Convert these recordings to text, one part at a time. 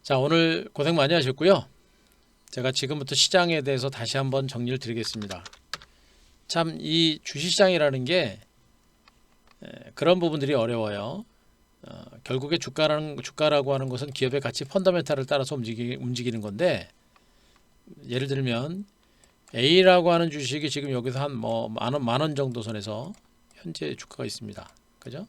자, 오늘 고생 많이 하셨고요. 제가 지금부터 시장에 대해서 다시 한번 정리를 드리겠습니다. 참 이 주식시장이라는 게 그런 부분들이 어려워요. 결국에 주가라고 하는 것은 기업의 가치 펀더멘탈을 따라서 움직이는 건데, 예를 들면 A라고 하는 주식이 지금 여기서 한 뭐 만 원 정도 선에서 현재 주가가 있습니다. 그죠?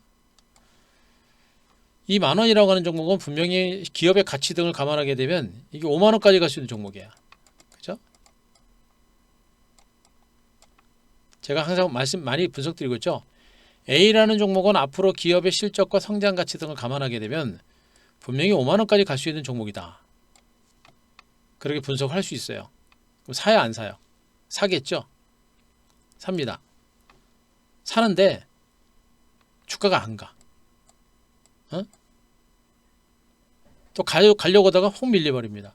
이 만 원이라고 하는 종목은 분명히 기업의 가치 등을 감안하게 되면 이게 5만 원까지 갈 수 있는 종목이야. 그죠? 제가 항상 말씀 많이 분석드리고 있죠. A라는 종목은 앞으로 기업의 실적과 성장 가치 등을 감안하게 되면 분명히 5만 원까지 갈 수 있는 종목이다. 그렇게 분석을 할 수 있어요. 그럼 사야 안 사요? 사겠죠? 삽니다. 사는데 주가가 안 가. 어? 또 가려고 하다가 혹 밀려버립니다.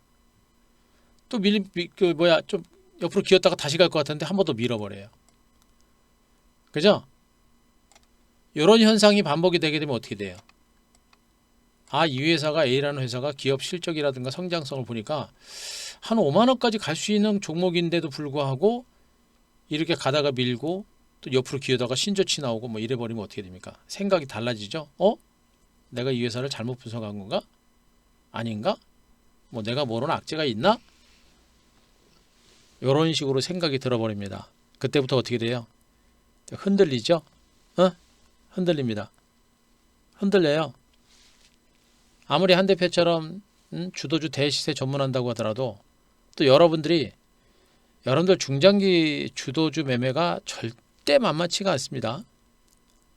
또 좀 옆으로 기었다가 다시 갈 것 같은데 한 번 더 밀어버려요. 그죠? 이런 현상이 반복이 되게 되면 어떻게 돼요? 아, 이 회사가 A라는 회사가 기업 실적이라든가 성장성을 보니까 한 5만 원까지 갈 수 있는 종목인데도 불구하고 이렇게 가다가 밀고 또 옆으로 기어다가 신저치 나오고 뭐 이래 버리면 어떻게 됩니까? 생각이 달라지죠? 내가 이 회사를 잘못 분석한 건가? 아닌가? 뭐 내가 모르는 악재가 있나? 이런 식으로 생각이 들어버립니다. 그때부터 어떻게 돼요? 흔들리죠? 흔들립니다. 흔들려요. 아무리 한 대표처럼 주도주 대시세 전문한다고 하더라도 또 여러분들 중장기 주도주 매매가 절대 만만치가 않습니다.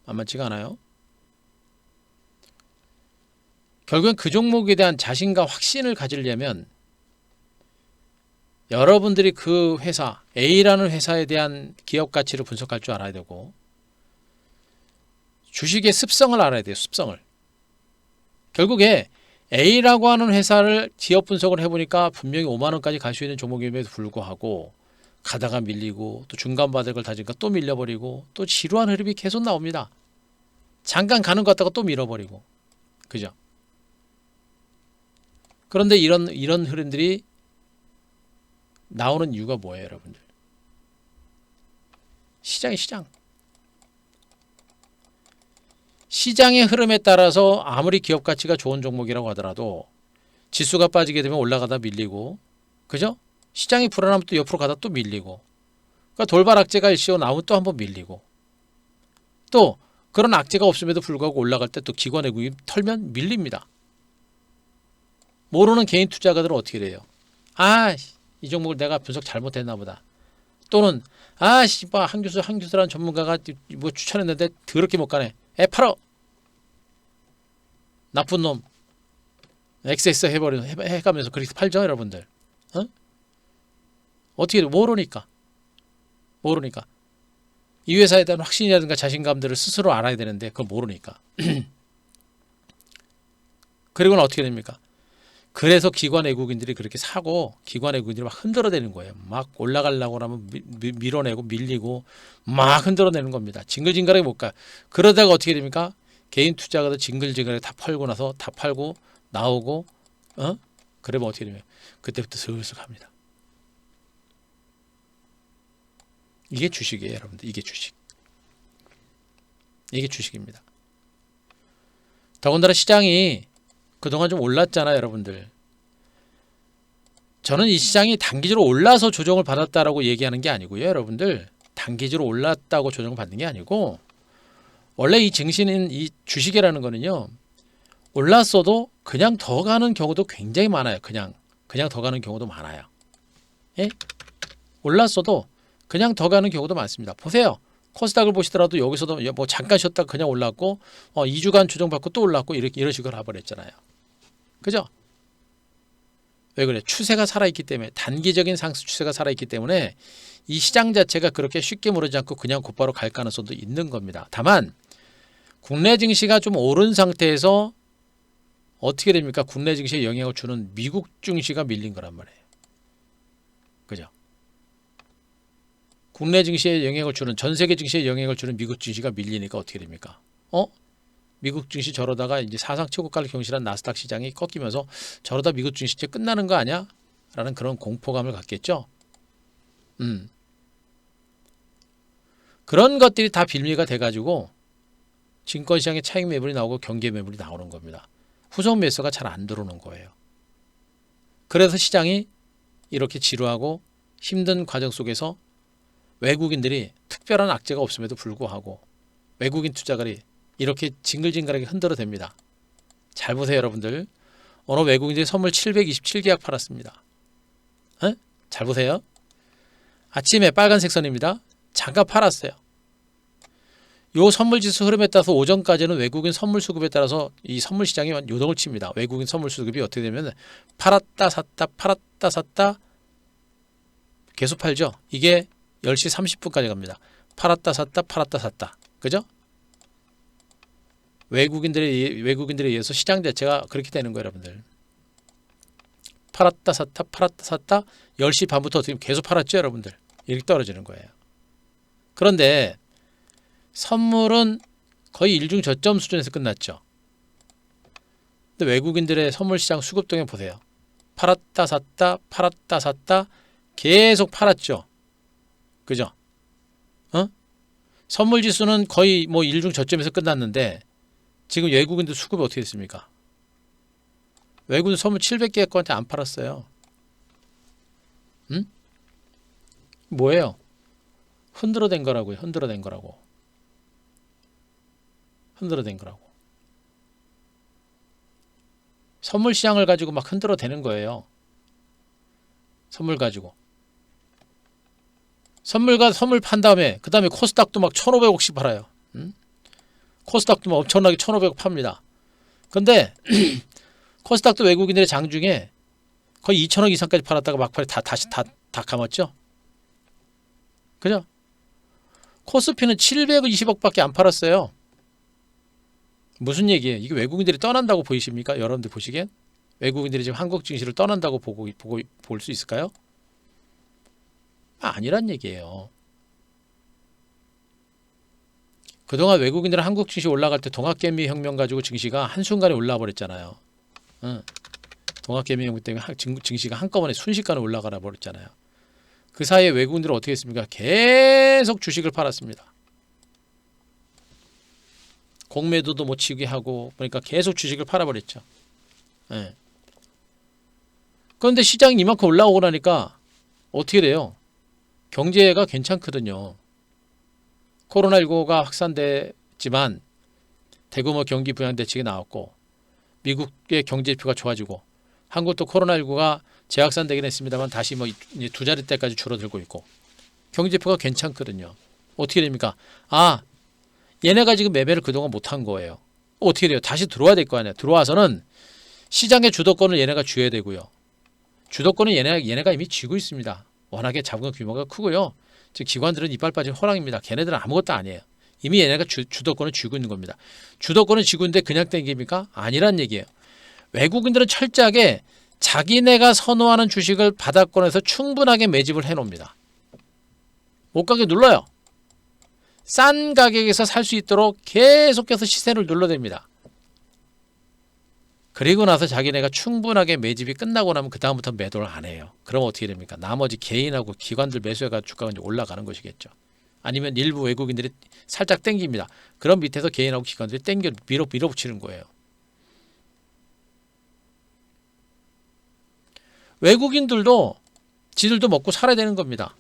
만만치가 않아요. 결국엔 그 종목에 대한 자신과 확신을 가지려면 여러분들이 그 회사 A라는 회사에 대한 기업 가치를 분석할 줄 알아야 되고 주식의 습성을 알아야 돼요. 습성을. 결국에 A라고 하는 회사를 기업 분석을 해보니까 분명히 5만 원까지 갈 수 있는 종목임에도 불구하고 가다가 밀리고 또 중간 바닥을 다지니까 또 밀려버리고 또 지루한 흐름이 계속 나옵니다. 잠깐 가는 것 같다가 또 밀어버리고. 그죠? 그런데 이런 흐름들이 나오는 이유가 뭐예요, 여러분들? 시장. 시장의 흐름에 따라서 아무리 기업 가치가 좋은 종목이라고 하더라도 지수가 빠지게 되면 올라가다 밀리고, 그죠? 시장이 불안하면 또 옆으로 가다 또 밀리고, 그러니까 돌발 악재가 일시로 나오면 또 한번 밀리고, 또 그런 악재가 없음에도 불구하고 올라갈 때 또 기관 외국이 털면 밀립니다. 모르는 개인 투자가들은 어떻게 돼요? 이 종목을 내가 분석 잘못했나 보다. 또는 한 교수라는 전문가가 뭐 추천했는데 더럽게 못 가네. 팔어. 나쁜 놈. XS 해가면서 그렇게 팔죠, 여러분들. 어떻게 모르니까. 이 회사에 대한 확신이라든가 자신감들을 스스로 알아야 되는데 그걸 모르니까. 그리고는 어떻게 됩니까? 그래서 기관 외국인들이 그렇게 사고 기관 외국인들이 막 흔들어대는 거예요. 막 올라가려고 하면 밀어내고 밀리고 막 흔들어내는 겁니다. 징글징글하게 못 가. 그러다가 어떻게 됩니까? 개인 투자가도 징글징글하게 다 팔고 나서 다 팔고 나오고 그러면 어떻게 되면 그때부터 슬슬 갑니다. 이게 주식이에요, 여러분들. 이게 주식입니다. 더군다나 시장이 그동안 좀 올랐잖아요, 여러분들. 저는 이 시장이 단기적으로 올라서 조정을 받았다라고 얘기하는 게 아니고요, 여러분들. 단기적으로 올랐다고 조정을 받는 게 아니고 원래 이 증시는 이 주식이라는 거는요. 올랐어도 그냥 더 가는 경우도 굉장히 많아요. 그냥 더 가는 경우도 많아요. 예? 올랐어도 그냥 더 가는 경우도 많습니다. 보세요. 코스닥을 보시더라도 여기서도 뭐 잠깐 쉬었다가 그냥 올랐고 2주간 조정받고 또 올랐고 이런 식으로 가버렸잖아요. 그죠? 왜 그래? 추세가 살아있기 때문에 단기적인 상승 추세가 살아있기 때문에 이 시장 자체가 그렇게 쉽게 무너지지 않고 그냥 곧바로 갈 가능성도 있는 겁니다. 다만 국내 증시가 좀 오른 상태에서 어떻게 됩니까? 국내 증시에 영향을 주는 미국 증시가 밀린 거란 말이에요. 그죠? 국내 증시에 영향을 주는 전 세계 증시에 영향을 주는 미국 증시가 밀리니까 어떻게 됩니까? 미국 증시 저러다가 이제 사상 최고가를 경신한 나스닥 시장이 꺾이면서 저러다 미국 증시 이제 끝나는 거 아니야? 라는 그런 공포감을 갖겠죠. 그런 것들이 다 빌미가 돼가지고 증권시장에 차익 매물이 나오고 경계 매물이 나오는 겁니다. 후속 매수가 잘 안 들어오는 거예요. 그래서 시장이 이렇게 지루하고 힘든 과정 속에서 외국인들이 특별한 악재가 없음에도 불구하고 외국인 투자가들이 이렇게 징글징글하게 흔들어댑니다. 잘 보세요, 여러분들. 오늘 외국인들이 선물 727계약 팔았습니다. 잘 보세요. 아침에 빨간색 선입니다. 잠깐 팔았어요. 요 선물지수 흐름에 따라서 오전까지는 외국인 선물 수급에 따라서 이 선물 시장이 요동을 칩니다. 외국인 선물 수급이 어떻게 되면 팔았다 샀다 팔았다 샀다 계속 팔죠. 이게 10시 30분까지 갑니다. 팔았다 샀다 팔았다 샀다. 그죠? 외국인들에 의해서 시장 자체가 그렇게 되는 거예요, 여러분들. 팔았다 샀다 팔았다 샀다 10시 반부터 어떻게 계속 팔았죠, 여러분들. 이렇게 떨어지는 거예요. 그런데 선물은 거의 일중 저점 수준에서 끝났죠. 근데 외국인들의 선물 시장 수급 동향 보세요. 팔았다 샀다 팔았다 샀다 계속 팔았죠. 그죠? 선물 지수는 거의 뭐 일중 저점에서 끝났는데 지금 외국인들 수급이 어떻게 됐습니까? 외국인 선물 700개 건한테 안 팔았어요. 뭐예요? 흔들어댄 거라고요. 흔들어댄 거라고. 흔들어댄 거라고. 선물 시장을 가지고 막 흔들어대는 거예요. 선물 가지고. 선물 판 다음에 그 다음에 코스닥도 막 1,500억씩 팔아요. 코스닥도 막 엄청나게 1,500억 팝니다. 근데 코스닥도 외국인들의 장중에 거의 2,000억 이상까지 팔았다가 막판에 다시 감았죠. 그죠? 코스피는 720억밖에 안 팔았어요. 무슨 얘기예요? 이게 외국인들이 떠난다고 보이십니까? 여러분들 보시기엔? 외국인들이 지금 한국 증시를 떠난다고 볼 수 있을까요? 아니란 얘기예요. 그동안 외국인들은 한국 증시 올라갈 때 동학개미 혁명 가지고 증시가 한순간에 올라와 버렸잖아요. 동학개미 혁명 때문에 증시가 한꺼번에 순식간에 올라가 버렸잖아요. 그 사이에 외국인들은 어떻게 했습니까? 계속 주식을 팔았습니다. 공매도도 못 치게 하고 그러니까 계속 주식을 팔아버렸죠. 그런데 시장이 이만큼 올라오고 나니까 어떻게 돼요? 경제가 괜찮거든요. 코로나19가 확산됐지만 대규모 경기 부양 대책이 나왔고 미국의 경제 지표가 좋아지고 한국도 코로나19가 재확산되긴 했습니다만 다시 뭐 이제 2자릿대까지 줄어들고 있고 경제 지표가 괜찮거든요. 어떻게 됩니까? 얘네가 지금 매매를 그동안 못한 거예요. 어떻게 돼요? 다시 들어와야 될 거 아니에요. 들어와서는 시장의 주도권을 얘네가 쥐어야 되고요. 주도권은 얘네가 이미 쥐고 있습니다. 워낙에 자본 규모가 크고요. 즉 기관들은 이빨 빠진 호랑입니다. 걔네들은 아무것도 아니에요. 이미 얘네가 주도권을 쥐고 있는 겁니다. 주도권을 쥐고 있는데 그냥 땡깁니까? 아니란 얘기예요. 외국인들은 철저하게 자기네가 선호하는 주식을 바닥권에서 충분하게 매집을 해놓습니다. 못 가게 눌러요. 싼 가격에서 살 수 있도록 계속해서 시세를 눌러댑니다. 그리고 나서 자기네가 충분하게 매집이 끝나고 나면 그 다음부터 매도를 안 해요. 그럼 어떻게 됩니까? 나머지 개인하고 기관들 매수해가 주가가 이제 올라가는 것이겠죠. 아니면 일부 외국인들이 살짝 땡깁니다. 그럼 밑에서 개인하고 기관들이 밀어붙이는 거예요. 외국인들도 지들도 먹고 살아야 되는 겁니다.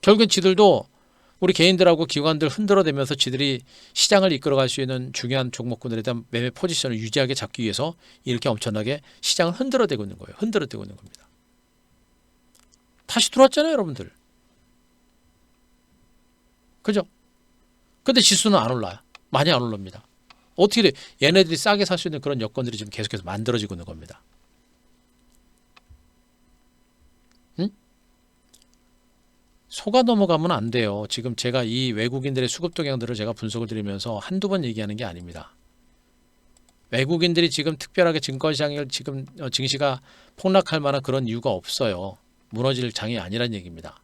결국엔 지들도 우리 개인들하고 기관들 흔들어대면서 지들이 시장을 이끌어갈 수 있는 중요한 종목군들에 대한 매매 포지션을 유지하게 잡기 위해서 이렇게 엄청나게 시장을 흔들어대고 있는 거예요. 흔들어대고 있는 겁니다. 다시 들어왔잖아요, 여러분들. 그죠? 근데 지수는 안 올라요. 많이 안 올라옵니다. 어떻게 돼? 얘네들이 싸게 살 수 있는 그런 여건들이 지금 계속해서 만들어지고 있는 겁니다. 속아 넘어가면 안 돼요. 지금 제가 이 외국인들의 수급 동향들을 제가 분석을 드리면서 한두 번 얘기하는 게 아닙니다. 외국인들이 지금 특별하게 증권시장을 지금 증시가 폭락할 만한 그런 이유가 없어요. 무너질 장이 아니란 얘기입니다.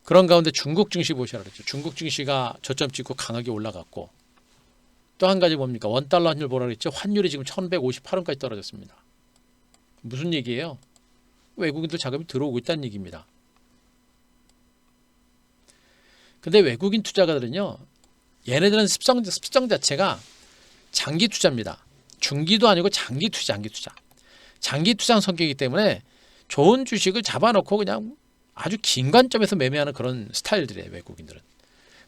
그런 가운데 중국 증시 보시라 그랬죠. 중국 증시가 저점 찍고 강하게 올라갔고 또 한 가지 뭡니까? 원달러 환율 보라 그랬죠. 환율이 지금 1158원까지 떨어졌습니다. 무슨 얘기예요? 외국인들 자금이 들어오고 있다는 얘기입니다. 근데 외국인 투자가들은요. 얘네들은 습성 자체가 장기 투자입니다. 중기도 아니고 장기 투자. 장기 투자 성격이기 때문에 좋은 주식을 잡아놓고 그냥 아주 긴 관점에서 매매하는 그런 스타일들이에요. 외국인들은.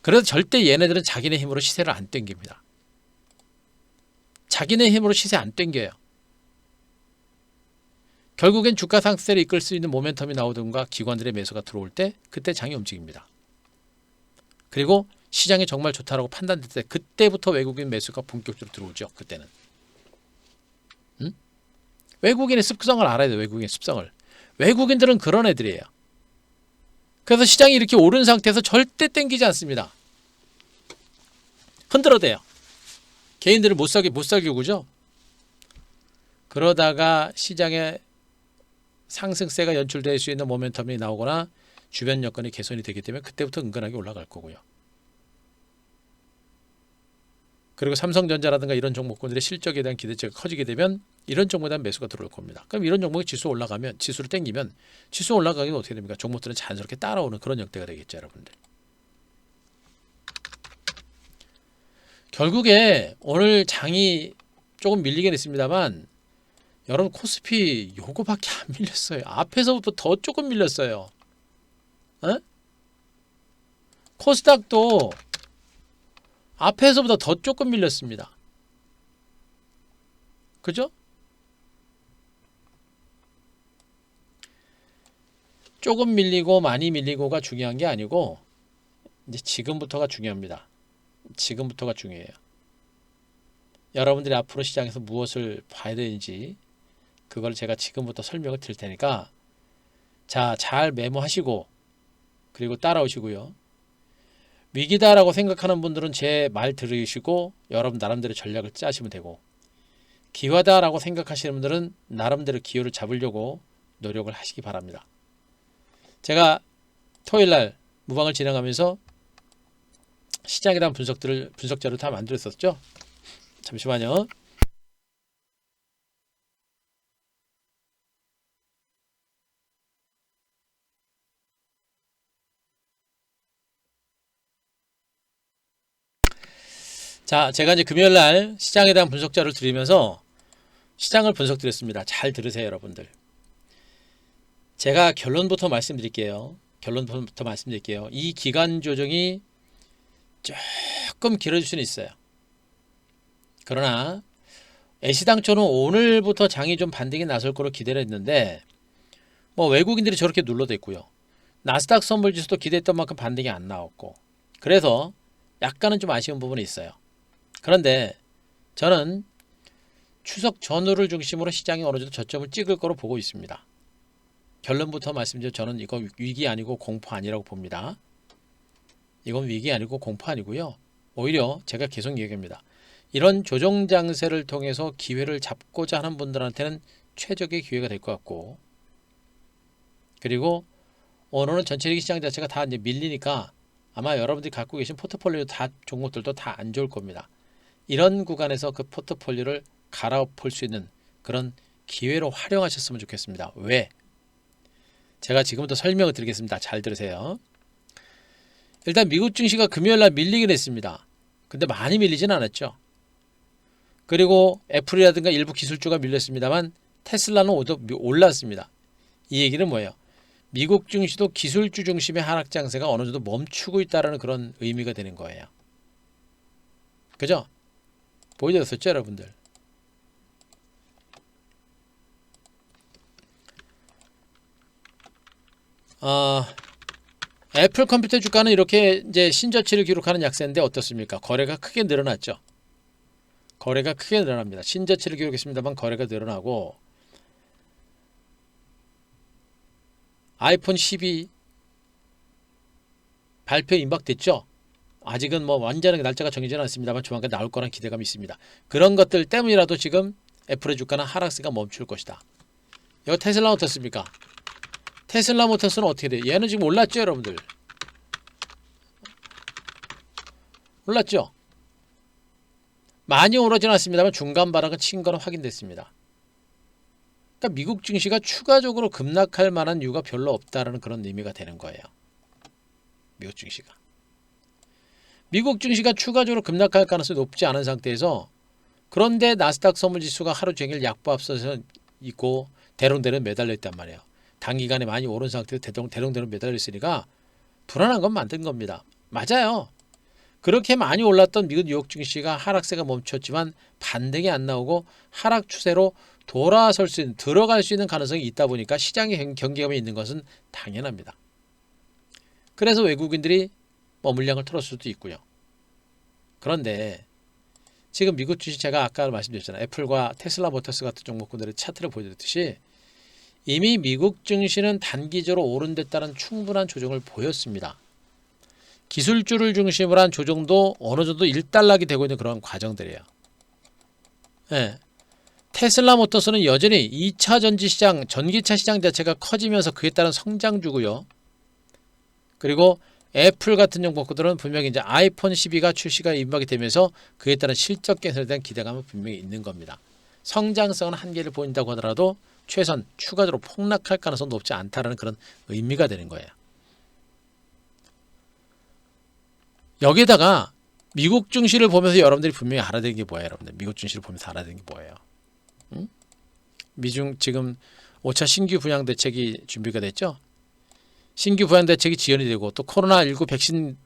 그래서 절대 얘네들은 자기네 힘으로 시세를 안 땡깁니다. 자기네 힘으로 시세 안 땡겨요. 결국엔 주가 상승세를 이끌 수 있는 모멘텀이 나오든가 기관들의 매수가 들어올 때 그때 장이 움직입니다. 그리고 시장이 정말 좋다라고 판단될 때 그때부터 외국인 매수가 본격적으로 들어오죠. 그때는. 외국인의 습성을 알아야 돼요. 외국인의 습성을. 외국인들은 그런 애들이에요. 그래서 시장이 이렇게 오른 상태에서 절대 땡기지 않습니다. 흔들어대요. 개인들을 못 살게 구죠. 그러다가 시장에 상승세가 연출될 수 있는 모멘텀이 나오거나 주변 여건이 개선이 되기 때문에 그때부터 은근하게 올라갈 거고요. 그리고 삼성전자라든가 이런 종목군들의 실적에 대한 기대치가 커지게 되면 이런 종목에 대한 매수가 들어올 겁니다. 그럼 이런 종목이 지수 올라가면 지수를 땡기면 지수 올라가기는 어떻게 됩니까? 종목들은 자연스럽게 따라오는 그런 형태가 되겠죠, 여러분들. 결국에 오늘 장이 조금 밀리긴 했습니다만 여러분 코스피 요거밖에 안 밀렸어요. 앞에서부터 더 조금 밀렸어요. 어? 코스닥도 앞에서보다 더 조금 밀렸습니다. 그죠? 조금 밀리고 많이 밀리고가 중요한 게 아니고 이제 지금부터가 중요합니다. 지금부터가 중요해요. 여러분들이 앞으로 시장에서 무엇을 봐야 되는지 그걸 제가 지금부터 설명을 드릴 테니까 자, 잘 메모하시고 그리고 따라오시고요. 위기다라고 생각하는 분들은 제 말 들으시고 여러분 나름대로 전략을 짜시면 되고 기회다라고 생각하시는 분들은 나름대로 기회를 잡으려고 노력을 하시기 바랍니다. 제가 토요일날 무방을 진행하면서 시장에 대한 분석 자료를 다 만들었었죠. 잠시만요. 자, 제가 이제 금요일날 시장에 대한 분석 자료를 드리면서 시장을 분석드렸습니다. 잘 들으세요, 여러분들. 제가 결론부터 말씀드릴게요. 이 기간 조정이 조금 길어질 수는 있어요. 그러나 애시당초는 오늘부터 장이 좀 반등이 나설 거로 기대를 했는데 뭐 외국인들이 저렇게 눌러댔고요. 나스닥 선물지수도 기대했던 만큼 반등이 안 나왔고 그래서 약간은 좀 아쉬운 부분이 있어요. 그런데 저는 추석 전후를 중심으로 시장이 어느 정도 저점을 찍을 거로 보고 있습니다. 결론부터 말씀드려 저는 이거 위기 아니고 공포 아니라고 봅니다. 이건 위기 아니고 공포 아니고요. 오히려 제가 계속 얘기합니다. 이런 조정 장세를 통해서 기회를 잡고자 하는 분들한테는 최적의 기회가 될 것 같고 그리고 오늘은 전체적인 시장 자체가 다 이제 밀리니까 아마 여러분들이 갖고 계신 포트폴리오 다 종목들도 다 안 좋을 겁니다. 이런 구간에서 그 포트폴리오를 갈아엎을 수 있는 그런 기회로 활용하셨으면 좋겠습니다. 왜? 제가 지금부터 설명을 드리겠습니다. 잘 들으세요. 일단 미국 증시가 금요일날 밀리긴 했습니다. 근데 많이 밀리진 않았죠. 그리고 애플이라든가 일부 기술주가 밀렸습니다만 테슬라는 올랐습니다. 이 얘기는 뭐예요? 미국 증시도 기술주 중심의 하락 장세가 어느 정도 멈추고 있다는 그런 의미가 되는 거예요. 그죠? 보여줬었죠, 여러분들? 애플 컴퓨터 주가는 이렇게 이제 신저치를 기록하는 약세인데 어떻습니까? 거래가 크게 늘어났죠. 거래가 크게 늘어납니다. 신저치를 기록했습니다만 거래가 늘어나고 아이폰 12 발표 임박됐죠. 아직은 뭐 완전하게 날짜가 정해지는 않습니다만 조만간 나올 거란 기대감이 있습니다. 그런 것들 때문이라도 지금 애플의 주가는 하락세가 멈출 것이다. 이거 테슬라 어떻습니까? 테슬라 모터스는 어떻게 돼요? 얘는 지금 올랐죠, 여러분들. 올랐죠. 많이 오르지는 않습니다만 중간 바닥은 친 거는 확인됐습니다. 그러니까 미국 증시가 추가적으로 급락할 만한 이유가 별로 없다라는 그런 의미가 되는 거예요. 미국 증시가 추가적으로 급락할 가능성이 높지 않은 상태에서, 그런데 나스닥 선물지수가 하루 종일 약보합서서 있고 대롱대롱 매달려 있단 말이에요. 단기간에 많이 오른 상태에서 대롱대롱 매달려 있으니까 불안한 건 만든 겁니다. 맞아요. 그렇게 많이 올랐던 미국 뉴욕 증시가 하락세가 멈췄지만 반등이 안 나오고 하락 추세로 돌아설 수 있는, 들어갈 수 있는 가능성이 있다 보니까 시장에 경계감이 있는 것은 당연합니다. 그래서 외국인들이 물량을 틀었을 수도 있고요. 그런데 지금 미국 주식, 제가 아까 말씀드렸잖아요. 애플과 테슬라 모터스 같은 종목군들의 차트를 보여드렸듯이 이미 미국 증시는 단기적으로 오른데따른 충분한 조정을 보였습니다. 기술주를 중심으로 한 조정도 어느 정도 일단락이 되고 있는 그런 과정들이에요. 네. 테슬라 모터스는 여전히 2차 전지 시장, 전기차 시장 자체가 커지면서 그에 따른 성장주고요. 그리고 애플 같은 종목들은 분명히 이제 아이폰 12가 출시가 임박이 되면서 그에 따른 실적 개선에 대한 기대감은 분명히 있는 겁니다. 성장성은 한계를 보인다고 하더라도 최소한 추가적으로 폭락할 가능성은 높지 않다라는 그런 의미가 되는 거예요. 여기에다가 미국 증시를 보면서 여러분들이 분명히 알아야 되는 게 뭐예요, 여러분들? 미국 증시를 보면서 알아야 되는 게 뭐예요? 응? 미중 지금 5차 신규 부양 대책이 준비가 됐죠? 신규 부양 대책이 지연이 되고 또 코로나19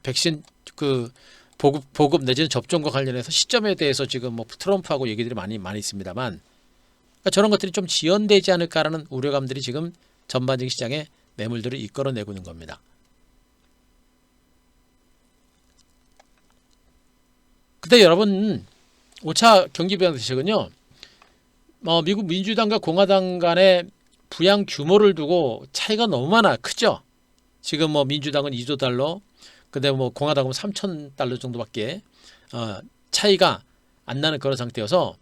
백신 그 보급 내지는 접종과 관련해서 시점에 대해서 지금 트럼프하고 얘기들이 많이 있습니다만, 그러니까 저런 것들이 좀 지연되지 않을까라는 우려감들이 지금 전반적인 시장에 매물들을 이끌어내고 있는 겁니다. 근데 여러분, 5차 경기 부양 대책은요, 미국 민주당과 공화당 간의 부양 규모를 두고 차이가 너무 크죠? 지금 민주당은 2조 달러, 근데 공화당은 3천 달러 정도밖에 차이가 안 나는 그런 상태여서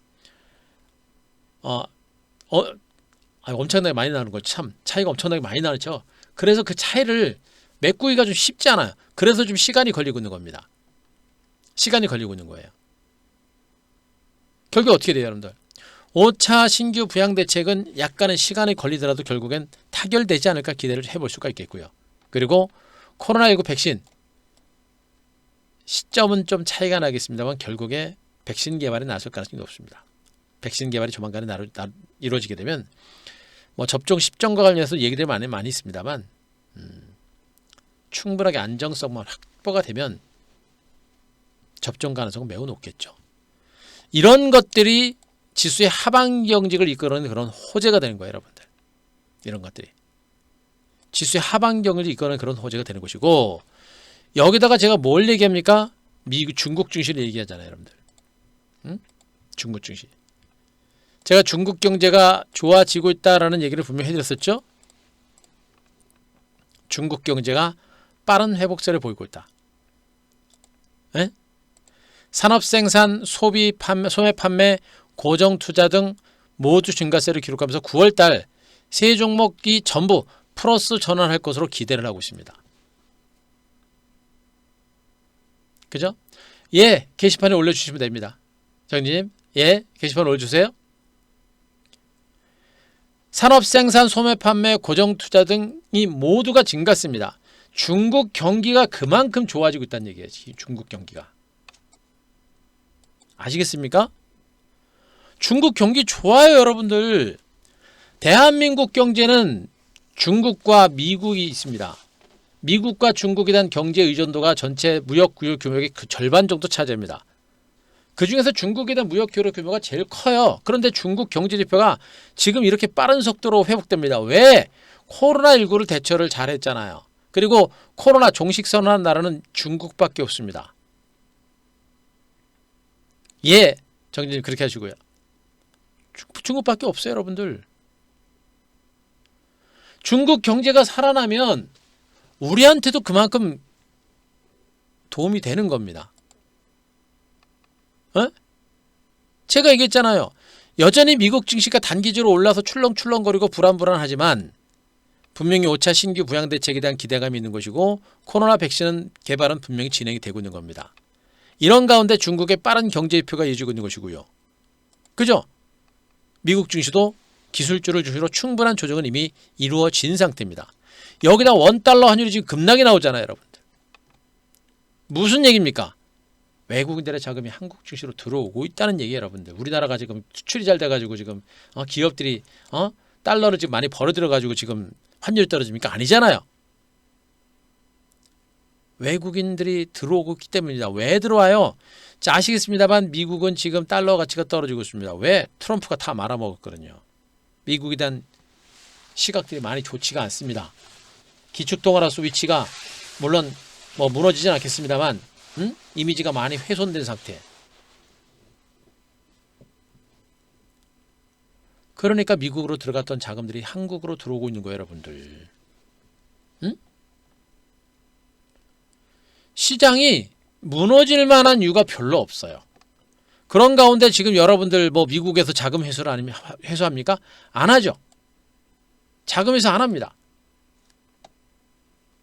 엄청나게 많이 나는 거죠. 참 차이가 엄청나게 많이 나죠. 그래서 그 차이를 메꾸기가 좀 쉽지 않아요. 그래서 좀 시간이 걸리고 있는 겁니다. 시간이 걸리고 있는 거예요. 결국 어떻게 돼요, 여러분들? 5차 신규 부양 대책은 약간의 시간이 걸리더라도 결국엔 타결되지 않을까 기대를 해볼 수가 있겠고요. 그리고 코로나19 백신 시점은 좀 차이가 나겠습니다만 결국에 백신 개발이 나설 가능성이 높습니다. 백신 개발이 조만간에 이루어지게 되면 접종 시점과 관련해서 얘기들이 많이 있습니다만 충분하게 안정성만 확보가 되면 접종 가능성은 매우 높겠죠. 이런 것들이 지수의 하방 경직을 이끌어내는 그런 호재가 되는 거예요, 여러분들. 이런 것들이 지수의 하방 경직을 이끌어내는 그런 호재가 되는 것이고, 여기다가 제가 뭘 얘기합니까? 중국 증시를 얘기하잖아요, 여러분들. 응? 중국 증시. 제가 중국 경제가 좋아지고 있다라는 얘기를 분명히 해드렸었죠. 중국 경제가 빠른 회복세를 보이고 있다. 에? 산업 생산, 소매 판매, 고정 투자 등 모두 증가세를 기록하면서 9월달 세 종목이 전부 플러스 전환할 것으로 기대를 하고 있습니다. 그죠? 예, 게시판에 올려주시면 됩니다. 장님, 예, 게시판에 올려주세요. 산업 생산, 소매 판매, 고정 투자 등이 모두가 증가했습니다. 중국 경기가 그만큼 좋아지고 있다는 얘기예요. 중국 경기가. 아시겠습니까? 중국 경기 좋아요, 여러분들. 대한민국 경제는 중국과 미국이 있습니다. 미국과 중국에 대한 경제 의존도가 전체 무역 규모의 그 절반 정도 차지합니다. 그 중에서 중국에 대한 무역 규모가 제일 커요. 그런데 중국 경제 지표가 지금 이렇게 빠른 속도로 회복됩니다. 왜? 코로나19를 대처를 잘했잖아요. 그리고 코로나 종식 선언한 나라는 중국밖에 없습니다. 예, 정진님 그렇게 하시고요. 중국밖에 없어요, 여러분들. 중국 경제가 살아나면 우리한테도 그만큼 도움이 되는 겁니다. 제가 얘기했잖아요. 여전히 미국 증시가 단기적으로 올라서 출렁출렁거리고 불안불안하지만 분명히 5차 신규 부양 대책에 대한 기대감이 있는 것이고 코로나 백신 개발은 분명히 진행이 되고 있는 겁니다. 이런 가운데 중국의 빠른 경제 지표가 이어지고 있는 것이고요. 그죠? 미국 증시도 기술주를 중심으로 충분한 조정은 이미 이루어진 상태입니다. 여기다 원달러 환율이 지금 급락이 나오잖아요, 여러분들. 무슨 얘기입니까? 외국인들의 자금이 한국 증시로 들어오고 있다는 얘기예요, 여러분들. 우리나라가 지금 수출이 잘 돼가지고 지금 기업들이 달러를 지금 많이 벌어들여가지고 지금 환율이 떨어집니까? 아니잖아요. 외국인들이 들어오고 있기 때문입니다. 왜 들어와요? 자, 아시겠습니다만 미국은 지금 달러 가치가 떨어지고 있습니다. 왜? 트럼프가 다 말아먹었거든요. 미국에 대한 시각들이 많이 좋지가 않습니다. 기축통화로서 위치가 물론 뭐 무너지진 않겠습니다만 이미지가 많이 훼손된 상태. 그러니까 미국으로 들어갔던 자금들이 한국으로 들어오고 있는 거예요, 여러분들. 시장이 무너질 만한 이유가 별로 없어요. 그런 가운데 지금 여러분들 뭐 미국에서 자금 회수를 아니면 회수합니까? 안 하죠. 자금 회수 안 합니다.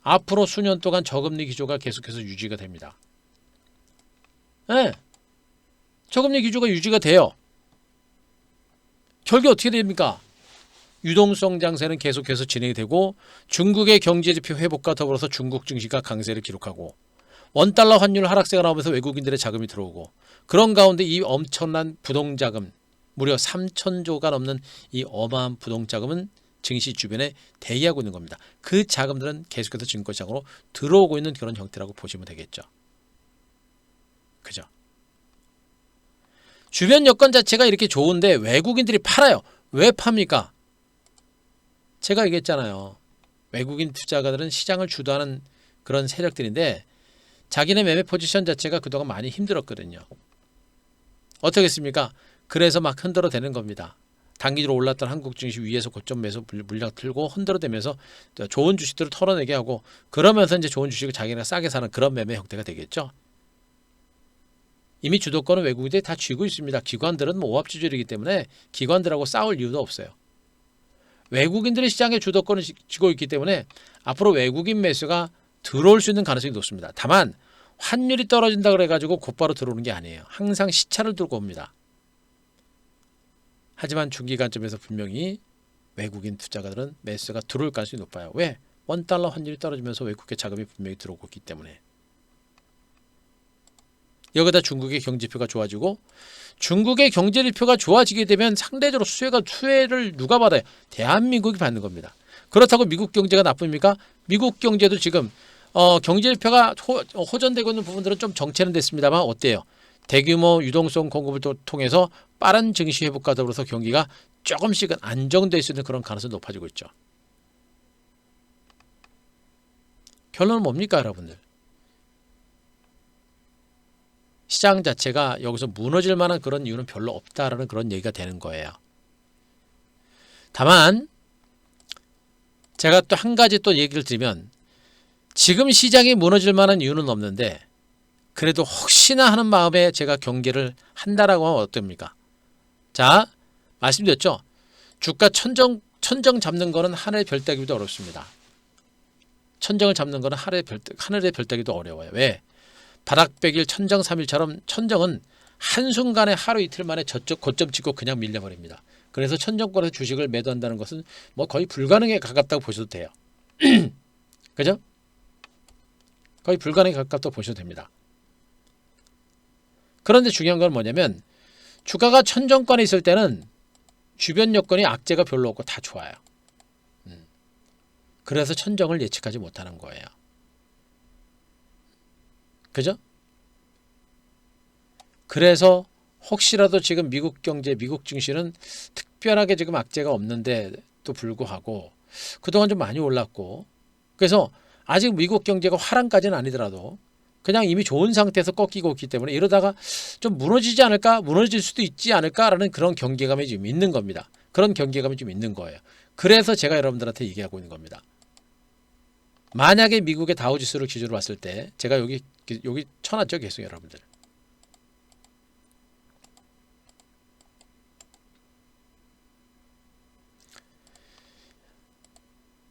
앞으로 수년 동안 저금리 기조가 계속해서 유지가 됩니다. 네. 저금리 기조가 유지가 돼요. 결국 어떻게 됩니까? 유동성 장세는 계속해서 진행이 되고 중국의 경제지표 회복과 더불어서 중국 증시가 강세를 기록하고 원달러 환율 하락세가 나오면서 외국인들의 자금이 들어오고 그런 가운데 이 엄청난 부동자금 무려 3,000조가 넘는 이 어마어마한 부동자금은 증시 주변에 대기하고 있는 겁니다. 그 자금들은 계속해서 증권시장으로 들어오고 있는 그런 형태라고 보시면 되겠죠. 그죠? 주변 여건 자체가 이렇게 좋은데 외국인들이 팔아요. 왜 팝니까? 제가 얘기했잖아요. 외국인 투자가들은 시장을 주도하는 그런 세력들인데 자기네 매매 포지션 자체가 그동안 많이 힘들었거든요. 어떻겠습니까? 그래서 막 흔들어대는 겁니다. 단기적으로 올랐던 한국 증시 위에서 고점 매수 물량 틀고 흔들어대면서 좋은 주식들을 털어내게 하고 그러면서 이제 좋은 주식을 자기네가 싸게 사는 그런 매매 형태가 되겠죠. 이미 주도권은 외국인들이 다 쥐고 있습니다. 기관들은 뭐 오합지졸이기 때문에 기관들하고 싸울 이유도 없어요. 외국인들이 시장의 주도권을 쥐고 있기 때문에 앞으로 외국인 매수가 들어올 수 있는 가능성이 높습니다. 다만 환율이 떨어진다 그래가지고 곧바로 들어오는 게 아니에요. 항상 시차를 두고 옵니다. 하지만 중기 관점에서 분명히 외국인 투자가들은 매수가 들어올 가능성이 높아요. 왜? 원달러 환율이 떨어지면서 외국의 자금이 분명히 들어오고 있기 때문에. 여기다 중국의 경제지표가 좋아지고 중국의 경제지표가 좋아지게 되면 상대적으로 수혜를 누가 받아요? 대한민국이 받는 겁니다. 그렇다고 미국 경제가 나쁩니까? 미국 경제도 지금 경제지표가 호전되고 있는 부분들은 좀 정체는 됐습니다만 어때요? 대규모 유동성 공급을 통해서 빠른 증시 회복과 더불어서 경기가 조금씩은 안정될 수 있는 그런 가능성이 높아지고 있죠. 결론은 뭡니까, 여러분들? 시장 자체가 여기서 무너질 만한 그런 이유는 별로 없다라는 그런 얘기가 되는 거예요. 다만 제가 또 한 가지 또 얘기를 드리면 지금 시장이 무너질 만한 이유는 없는데 그래도 혹시나 하는 마음에 제가 경계를 한다라고 하면 어떻습니까? 자, 말씀드렸죠. 주가 천정 잡는 거는 하늘의 별 따기도 어렵습니다. 천정을 잡는 거는 하늘의 별 따기도 어려워요. 왜? 바닥백일 천정 3일처럼 천정은 한순간에 하루 이틀 만에 저쪽 고점 찍고 그냥 밀려버립니다. 그래서 천정권에서 주식을 매도한다는 것은 뭐 거의 불가능에 가깝다고 보셔도 돼요. 그죠? 거의 불가능에 가깝다고 보셔도 됩니다. 그런데 중요한 건 뭐냐면 주가가 천정권에 있을 때는 주변 여건이 악재가 별로 없고 다 좋아요. 그래서 천정을 예측하지 못하는 거예요. 그죠? 그래서 혹시라도 지금 미국 경제, 미국 증시는 특별하게 지금 악재가 없는데도 불구하고 그동안 좀 많이 올랐고 그래서 아직 미국 경제가 화랑까지는 아니더라도 그냥 이미 좋은 상태에서 꺾이고 있기 때문에 이러다가 좀 무너지지 않을까? 무너질 수도 있지 않을까라는 그런 경계감이 좀 있는 겁니다. 그런 경계감이 좀 있는 거예요. 그래서 제가 여러분들한테 얘기하고 있는 겁니다. 만약에 미국의 다우지수를 기준으로 봤을 때 제가 여기 쳐놨죠, 계속 여러분들.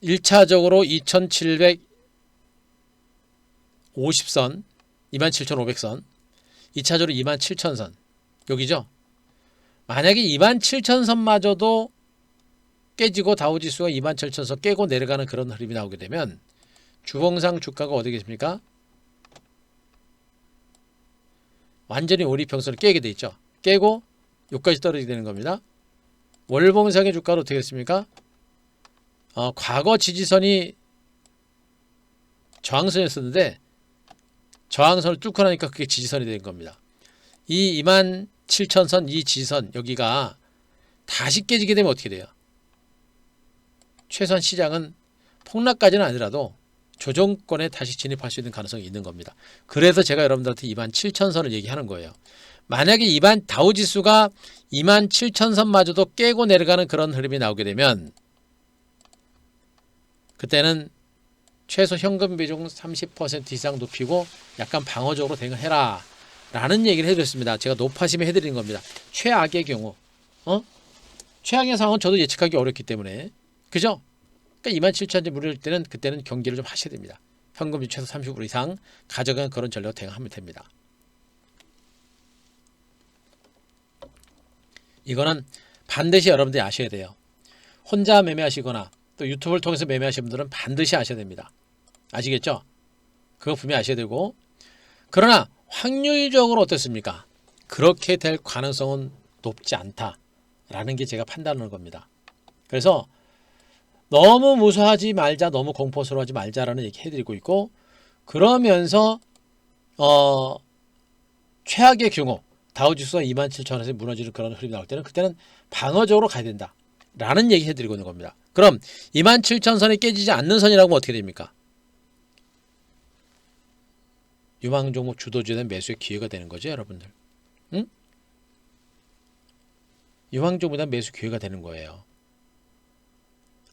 일차적으로 2750선, 27,500선, 2차적으로 27,000선 여기죠. 만약에 27,000선마저도 깨지고 다우지수가 27,000선 깨고 내려가는 그런 흐름이 나오게 되면 주봉상 주가가 어디겠습니까? 완전히 오리평선을 깨게 돼 있죠. 깨고 여기까지 떨어지게 되는 겁니다. 월봉상의 주가도 어떻게 됐습니까? 과거 지지선이 저항선이었었는데 저항선을 뚫고 나니까 그게 지지선이 된 겁니다. 이 27,000선 이 지지선 여기가 다시 깨지게 되면 어떻게 돼요? 최소한 시장은 폭락까지는 아니라도 조정권에 다시 진입할 수 있는 가능성이 있는 겁니다. 그래서 제가 여러분들한테 27,000선을 얘기하는 거예요. 만약에 다우지수가 27,000선마저도 깨고 내려가는 그런 흐름이 나오게 되면 그때는 최소 현금 비중 30% 이상 높이고 약간 방어적으로 대응해라 라는 얘기를 해드렸습니다. 제가 높아심에 해드리는 겁니다. 최악의 경우 최악의 상황은 저도 예측하기 어렵기 때문에 그죠? 그러니까 27,000원 무료일 때는 그때는 경계를 좀 하셔야 됩니다. 현금이 최소 30% 이상 가져간 그런 전략을 대응하면 됩니다. 이거는 반드시 여러분들이 아셔야 돼요. 혼자 매매하시거나 또 유튜브를 통해서 매매하시는 분들은 반드시 아셔야 됩니다. 아시겠죠? 그거 분명히 아셔야 되고 그러나 확률적으로 어떻습니까? 그렇게 될 가능성은 높지 않다라는 게 제가 판단하는 겁니다. 그래서 너무 무서워하지 말자, 너무 공포스러워하지 말자라는 얘기 해드리고 있고 그러면서 최악의 경우 다우지수가 27,000원에서 무너지는 그런 흐름이 나올 때는 그때는 방어적으로 가야 된다 라는 얘기 해드리고 있는 겁니다. 그럼 27,000선이 깨지지 않는 선이라고 하면 어떻게 됩니까? 유망 종목 주도주에 대한 매수의 기회가 되는 거죠, 여러분들. 응? 유망 종목에 대한 매수 기회가 되는 거예요.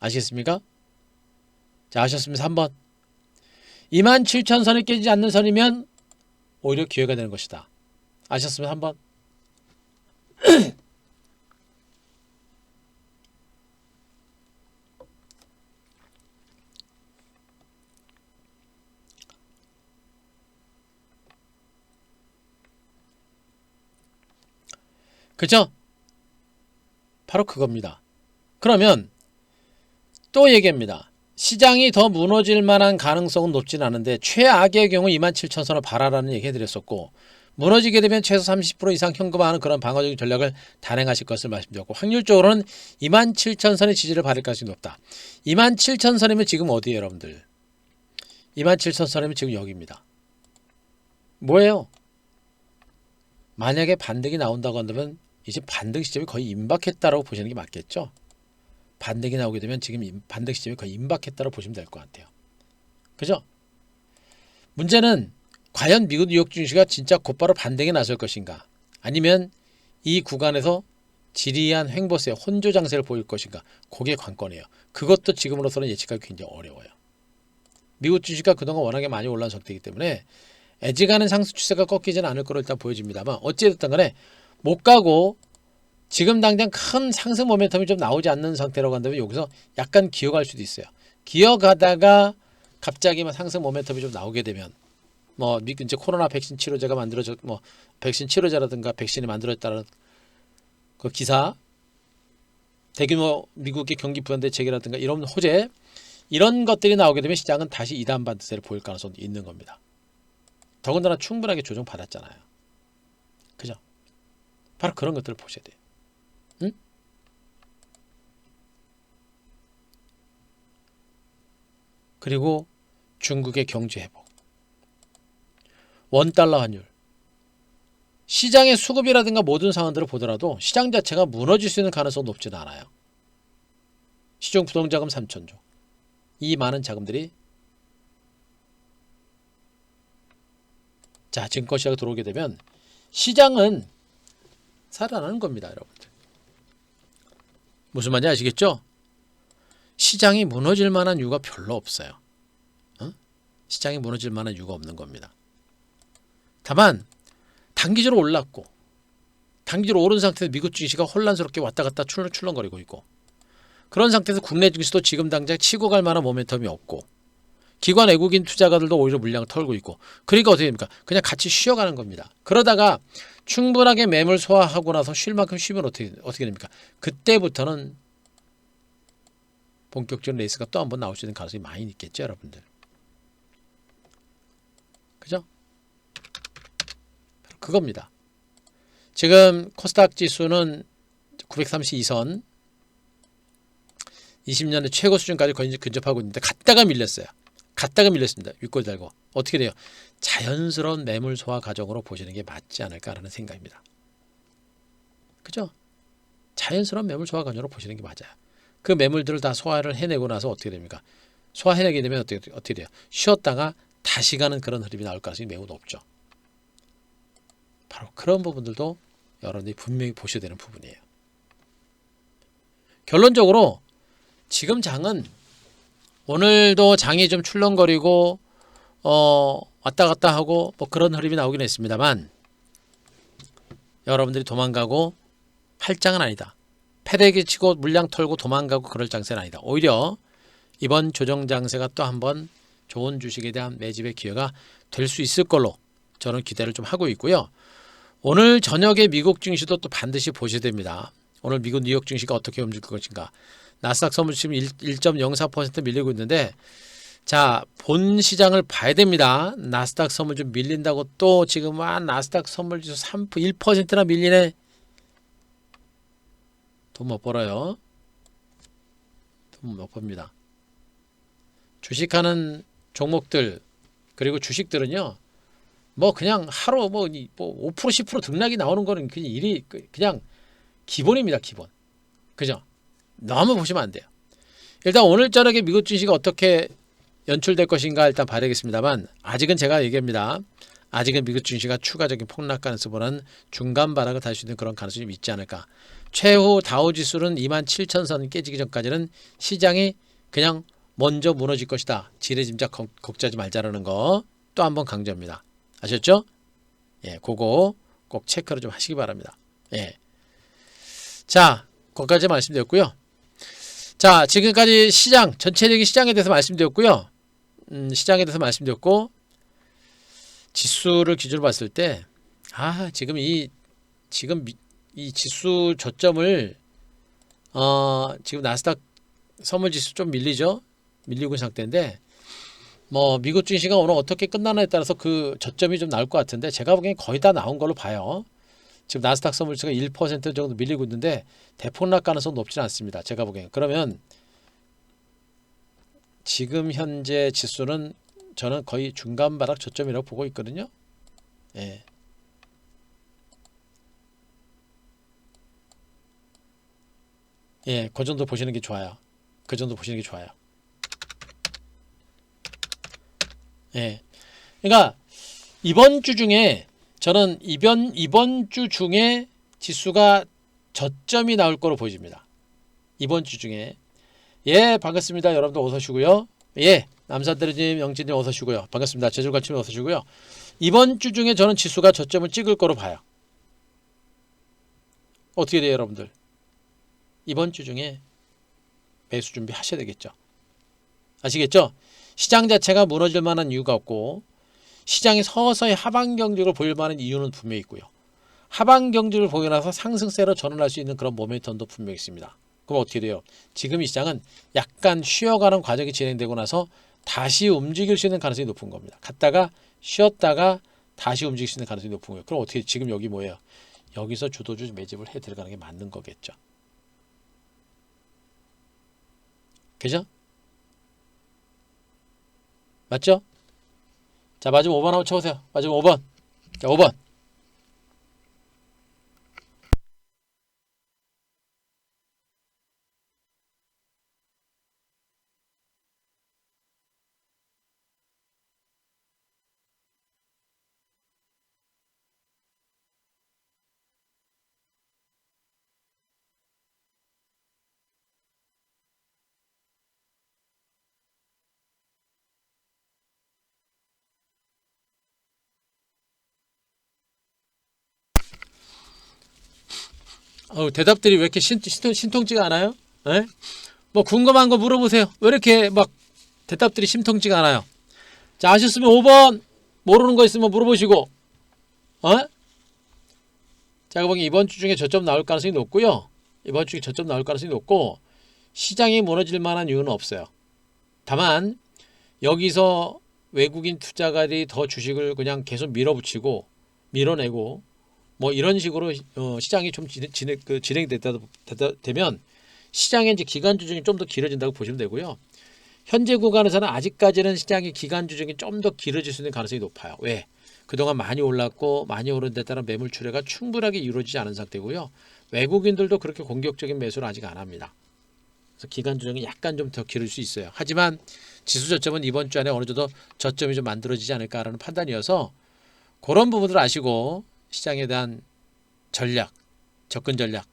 아시겠습니까? 자, 아셨으면 3번. 27,000선이 깨지지 않는 선이면 오히려 기회가 되는 것이다. 아셨으면 3번. 그죠? 바로 그겁니다. 그러면 또 얘기합니다. 시장이 더 무너질 만한 가능성은 높진 않은데 최악의 경우 27,000선을 바라라는 얘기 해드렸었고 무너지게 되면 최소 30% 이상 현금화하는 그런 방어적인 전략을 단행하실 것을 말씀드렸고 확률적으로는 27,000선의 지지를 받을 가능성이 높다. 27,000선이면 지금 어디에요, 여러분들? 27,000선이면 지금 여기입니다. 뭐예요? 만약에 반등이 나온다고 한다면 이제 반등 시점이 거의 임박했다라고 보시는 게 맞겠죠? 반등이 나오게 되면 지금 반등 시점이 거의 임박했다고 보시면 될 것 같아요. 그죠? 문제는 과연 미국 뉴욕 증시가 진짜 곧바로 반등에 나설 것인가 아니면 이 구간에서 지리한 횡보세 혼조 장세를 보일 것인가 그게 관건이에요. 그것도 지금으로서는 예측하기 굉장히 어려워요. 미국 주식가 그동안 워낙에 많이 올라온 상태이기 때문에 애지간한 상승 추세가 꺾이지는 않을 거로 일단 보여집니다만 어찌됐든 간에 못 가고 지금 당장 큰 상승 모멘텀이 좀 나오지 않는 상태라고 한다면 여기서 약간 기어갈 수도 있어요. 기어가다가 갑자기 상승 모멘텀이 좀 나오게 되면 뭐 이제 코로나 백신 치료제가 만들어져 뭐 백신 치료제라든가 백신이 만들어졌다는 그 기사 대규모 미국의 경기 부양 대책이라든가 이런 호재 이런 것들이 나오게 되면 시장은 다시 2단 반등세를 보일 가능성도 있는 겁니다. 더군다나 충분하게 조정 받았잖아요. 그죠? 바로 그런 것들을 보셔야 돼요. 응? 그리고 중국의 경제 회복, 원달러 환율, 시장의 수급이라든가 모든 상황들을 보더라도 시장 자체가 무너질 수 있는 가능성은 높지는 않아요. 시중 부동자금 3,000조, 이 많은 자금들이 자 증권 시장에 들어오게 되면 시장은 살아나는 겁니다, 여러분들. 무슨 말인지 아시겠죠? 시장이 무너질 만한 이유가 별로 없어요. 시장이 무너질 만한 이유가 없는 겁니다. 다만 단기적으로 올랐고 단기적으로 오른 상태에서 미국 증시가 혼란스럽게 왔다 갔다 출렁거리고 있고 그런 상태에서 국내 증시도 지금 당장 치고 갈 만한 모멘텀이 없고 기관 외국인 투자가들도 오히려 물량을 털고 있고, 그러니까 어떻게 됩니까? 그냥 같이 쉬어가는 겁니다. 그러다가 충분하게 매물 소화하고 나서 쉴 만큼 쉬면 어떻게 됩니까? 그때부터는 본격적인 레이스가 또 한 번 나올 수 있는 가능성이 많이 있겠죠, 여러분들. 그죠? 그겁니다. 지금 코스닥 지수는 932선 20년의 최고 수준까지 거의 근접하고 있는데 갔다가 밀렸어요. 갔다가 밀렸습니다. 윗골 달고. 어떻게 돼요? 자연스러운 매물 소화 과정으로 보시는 게 맞지 않을까라는 생각입니다. 그죠? 자연스러운 매물 소화 과정으로 보시는 게 맞아요. 그 매물들을 다 소화를 해내고 나서 어떻게 됩니까? 소화해내게 되면 어떻게 돼요? 쉬었다가 다시 가는 그런 흐름이 나올 가능성이 매우 높죠. 바로 그런 부분들도 여러분들이 분명히 보셔야 되는 부분이에요. 결론적으로 지금 장은 오늘도 장이 좀 출렁거리고 왔다 갔다 하고 뭐 그런 흐름이 나오긴 했습니다만, 여러분들이 도망가고 할 장은 아니다. 패대기 치고 물량 털고 도망가고 그럴 장세는 아니다. 오히려 이번 조정 장세가 또 한번 좋은 주식에 대한 매집의 기회가 될 수 있을 걸로 저는 기대를 좀 하고 있고요. 오늘 저녁에 미국 증시도 또 반드시 보셔야 됩니다. 오늘 미국 뉴욕 증시가 어떻게 움직일 것인가. 나스닥 선물 지금 1.04% 밀리고 있는데, 자, 본 시장을 봐야 됩니다. 나스닥 선물 좀 밀린다고 또 지금 나스닥 선물 지수 1%나 밀리네. 돈 못 벌어요. 돈 못 법니다. 주식하는 종목들 그리고 주식들은요, 뭐 그냥 하루 뭐 5% 10% 등락이 나오는 거는 그냥 일이 그냥 기본입니다. 기본. 그죠? 너무 보시면 안 돼요. 일단 오늘 저녁에 미국 증시가 어떻게 연출될 것인가 일단 봐야 되겠습니다만, 아직은 제가 얘기합니다. 아직은 미국 증시가 추가적인 폭락 가능성보다는 중간 바닥을 달 수 있는 그런 가능성이 있지 않을까. 최후 다우지수는 27,000선 깨지기 전까지는 시장이 그냥 먼저 무너질 것이다. 지레짐작 걱정하지 말자라는 거 또 한번 강조합니다. 아셨죠? 예, 그거 꼭 체크를 좀 하시기 바랍니다. 예. 자, 거기까지 말씀드렸고요. 자, 지금까지 시장, 전체적인 시장에 대해서 말씀드렸고요. 시장에 대해서 말씀드렸고, 지수를 기준으로 봤을 때, 지금 이 지수 저점을, 지금 나스닥 선물지수 좀 밀리죠? 밀리고 있는 상태인데, 뭐, 미국 증시가 오늘 어떻게 끝나냐에 따라서 그 저점이 좀 나올 것 같은데, 제가 보기엔 거의 다 나온 걸로 봐요. 지금 나스닥 선물지수가 1% 정도 밀리고 있는데, 대폭락 가능성 높지는 않습니다. 제가 보기엔. 그러면, 지금 현재 지수는 저는 거의 중간 바닥 저점이라고 보고 있거든요. 예. 예, 그 정도 보시는 게 좋아요. 그 정도 보시는 게 좋아요. 예. 그러니까 이번 주 중에 저는 이번 주 중에 지수가 저점이 나올 거로 보여집니다. 이번 주 중에. 예, 반갑습니다. 여러분들 어서 오시고요. 예, 남산대리님, 영진님 어서 오시고요. 반갑습니다. 제주갈치님 어서 오시고요. 이번 주 중에 저는 지수가 저점을 찍을 거로 봐요. 어떻게 돼요, 여러분들? 이번 주 중에 매수 준비 하셔야 되겠죠. 아시겠죠? 시장 자체가 무너질 만한 이유가 없고, 시장이 서서히 하방 경직을 보일 만한 이유는 분명히 있고요. 하방 경직을 보여놔서 상승세로 전환할 수 있는 그런 모멘텀도 분명히 있습니다. 그럼 어떻게 돼요? 지금 이 시장은 약간 쉬어가는 과정이 진행되고 나서 다시 움직일 수 있는 가능성이 높은 겁니다. 갔다가 쉬었다가 다시 움직일 수 있는 가능성이 높은 거예요. 그럼 어떻게 지금 여기 뭐예요? 여기서 주도주 매집을 해 들어가는 게 맞는 거겠죠. 그죠? 맞죠? 자, 마지막 5번 한번 쳐보세요. 마지막 5번. 자, 5번. 대답들이 왜 이렇게 신통치가 않아요? 에? 뭐 궁금한 거 물어보세요. 왜 이렇게 막 대답들이 심통치가 않아요? 자, 아셨으면 5번. 모르는 거 있으면 물어보시고. 어? 자, 보기 이번 주 중에 저점 나올 가능성이 높고요. 이번 주에 저점 나올 가능성이 높고 시장이 무너질 만한 이유는 없어요. 다만 여기서 외국인 투자가들이 더 주식을 그냥 계속 밀어붙이고 밀어내고 뭐 이런 식으로 시장이 좀 진행되면 시장의 이제 기간 조정이 좀 더 길어진다고 보시면 되고요. 현재 구간에서는 아직까지는 시장의 기간 조정이 좀 더 길어질 수 있는 가능성이 높아요. 왜? 그동안 많이 올랐고 많이 오른 데 따른 매물 출회가 충분하게 이루어지지 않은 상태고요. 외국인들도 그렇게 공격적인 매수를 아직 안 합니다. 그래서 기간 조정이 약간 좀 더 길을 수 있어요. 하지만 지수 저점은 이번 주 안에 어느 정도 저점이 좀 만들어지지 않을까라는 판단이어서 그런 부분들을 아시고 시장에 대한 전략, 접근 전략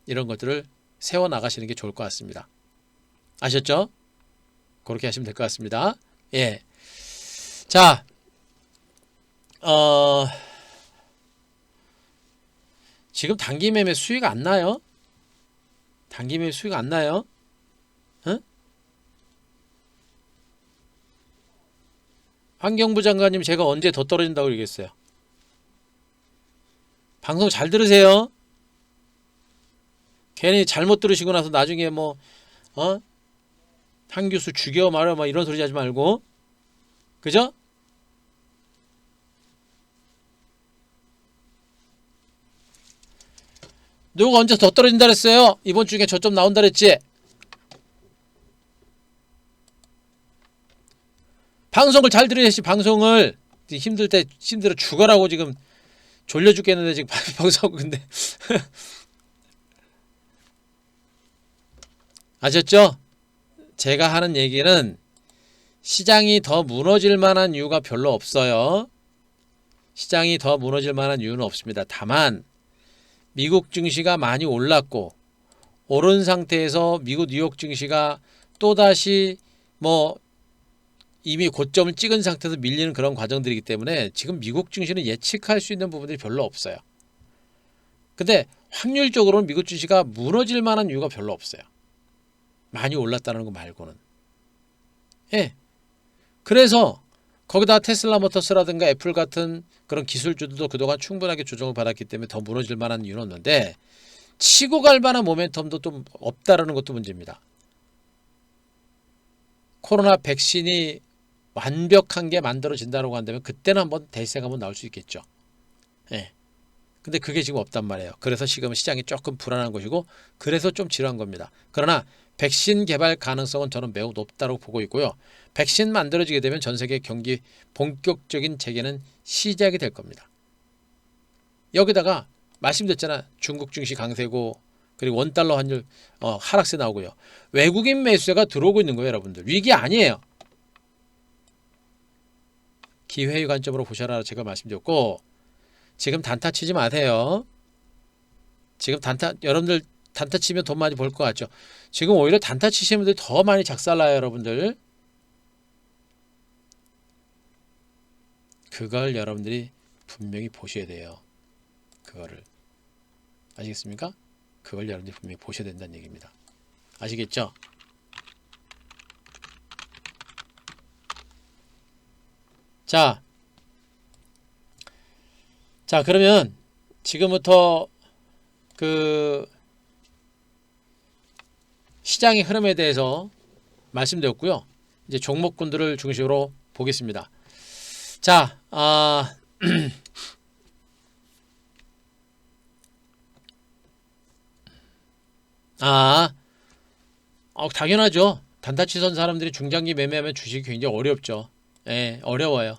이런 것들을 세워 나가시는 게 좋을 것 같습니다. 아셨죠? 그렇게 하시면 될 것 같습니다. 예. 자, 지금 단기 매매 수익 안 나요? 단기 매매 수익 안 나요? 응? 환경부 장관님 제가 언제 더 떨어진다고 얘기했어요? 방송 잘 들으세요. 괜히 잘못 들으시고 나서 나중에 뭐 한 교수 죽여 말아 막 이런 소리 하지 말고. 그죠? 누가 언제 더 떨어진다 그랬어요? 이번 주에 저점 나온다 그랬지? 방송을 잘 들으셔야지. 방송을 힘들 때 힘들어 죽어라고 지금 졸려 죽겠는데 지금 방송하고 근데 아셨죠? 제가 하는 얘기는 시장이 더 무너질 만한 이유가 별로 없어요. 시장이 더 무너질 만한 이유는 없습니다. 다만 미국 증시가 많이 올랐고 오른 상태에서 미국 뉴욕 증시가 또다시 뭐 이미 고점을 찍은 상태에서 밀리는 그런 과정들이기 때문에 지금 미국 증시는 예측할 수 있는 부분들이 별로 없어요. 근데 확률적으로는 미국 증시가 무너질 만한 이유가 별로 없어요. 많이 올랐다는 거 말고는. 예. 그래서 거기다 테슬라 모터스라든가 애플 같은 그런 기술주들도 그동안 충분하게 조정을 받았기 때문에 더 무너질 만한 이유는 없는데 치고 갈 만한 모멘텀도 좀 없다라는 것도 문제입니다. 코로나 백신이 완벽한 게 만들어진다고 한다면 그때는 한번 대세가 한번 나올 수 있겠죠. 예. 근데 그게 지금 없단 말이에요. 그래서 지금 시장이 조금 불안한 것이고 그래서 좀 지루한 겁니다. 그러나 백신 개발 가능성은 저는 매우 높다고 보고 있고요. 백신 만들어지게 되면 전 세계 경기 본격적인 재개는 시작이 될 겁니다. 여기다가 말씀드렸잖아. 중국 증시 강세고 그리고 원달러 환율 하락세 나오고요. 외국인 매수세가 들어오고 있는 거예요. 여러분들. 위기 아니에요. 기회의 관점으로 보셔라 제가 말씀드렸고 지금 단타 치지 마세요. 지금 여러분들 단타 치면 돈 많이 벌 것 같죠. 지금 오히려 단타 치시는 분들이 더 많이 작살나요. 여러분들. 그걸 여러분들이 분명히 보셔야 돼요. 그거를. 아시겠습니까? 그걸 여러분들이 분명히 보셔야 된다는 얘기입니다. 아시겠죠? 자 그러면 지금부터 그 시장의 흐름에 대해서 말씀드렸고요. 이제 종목군들을 중심으로 보겠습니다. 자, 당연하죠. 단타치 선 사람들이 중장기 매매하면 주식이 굉장히 어렵죠. 예, 어려워요.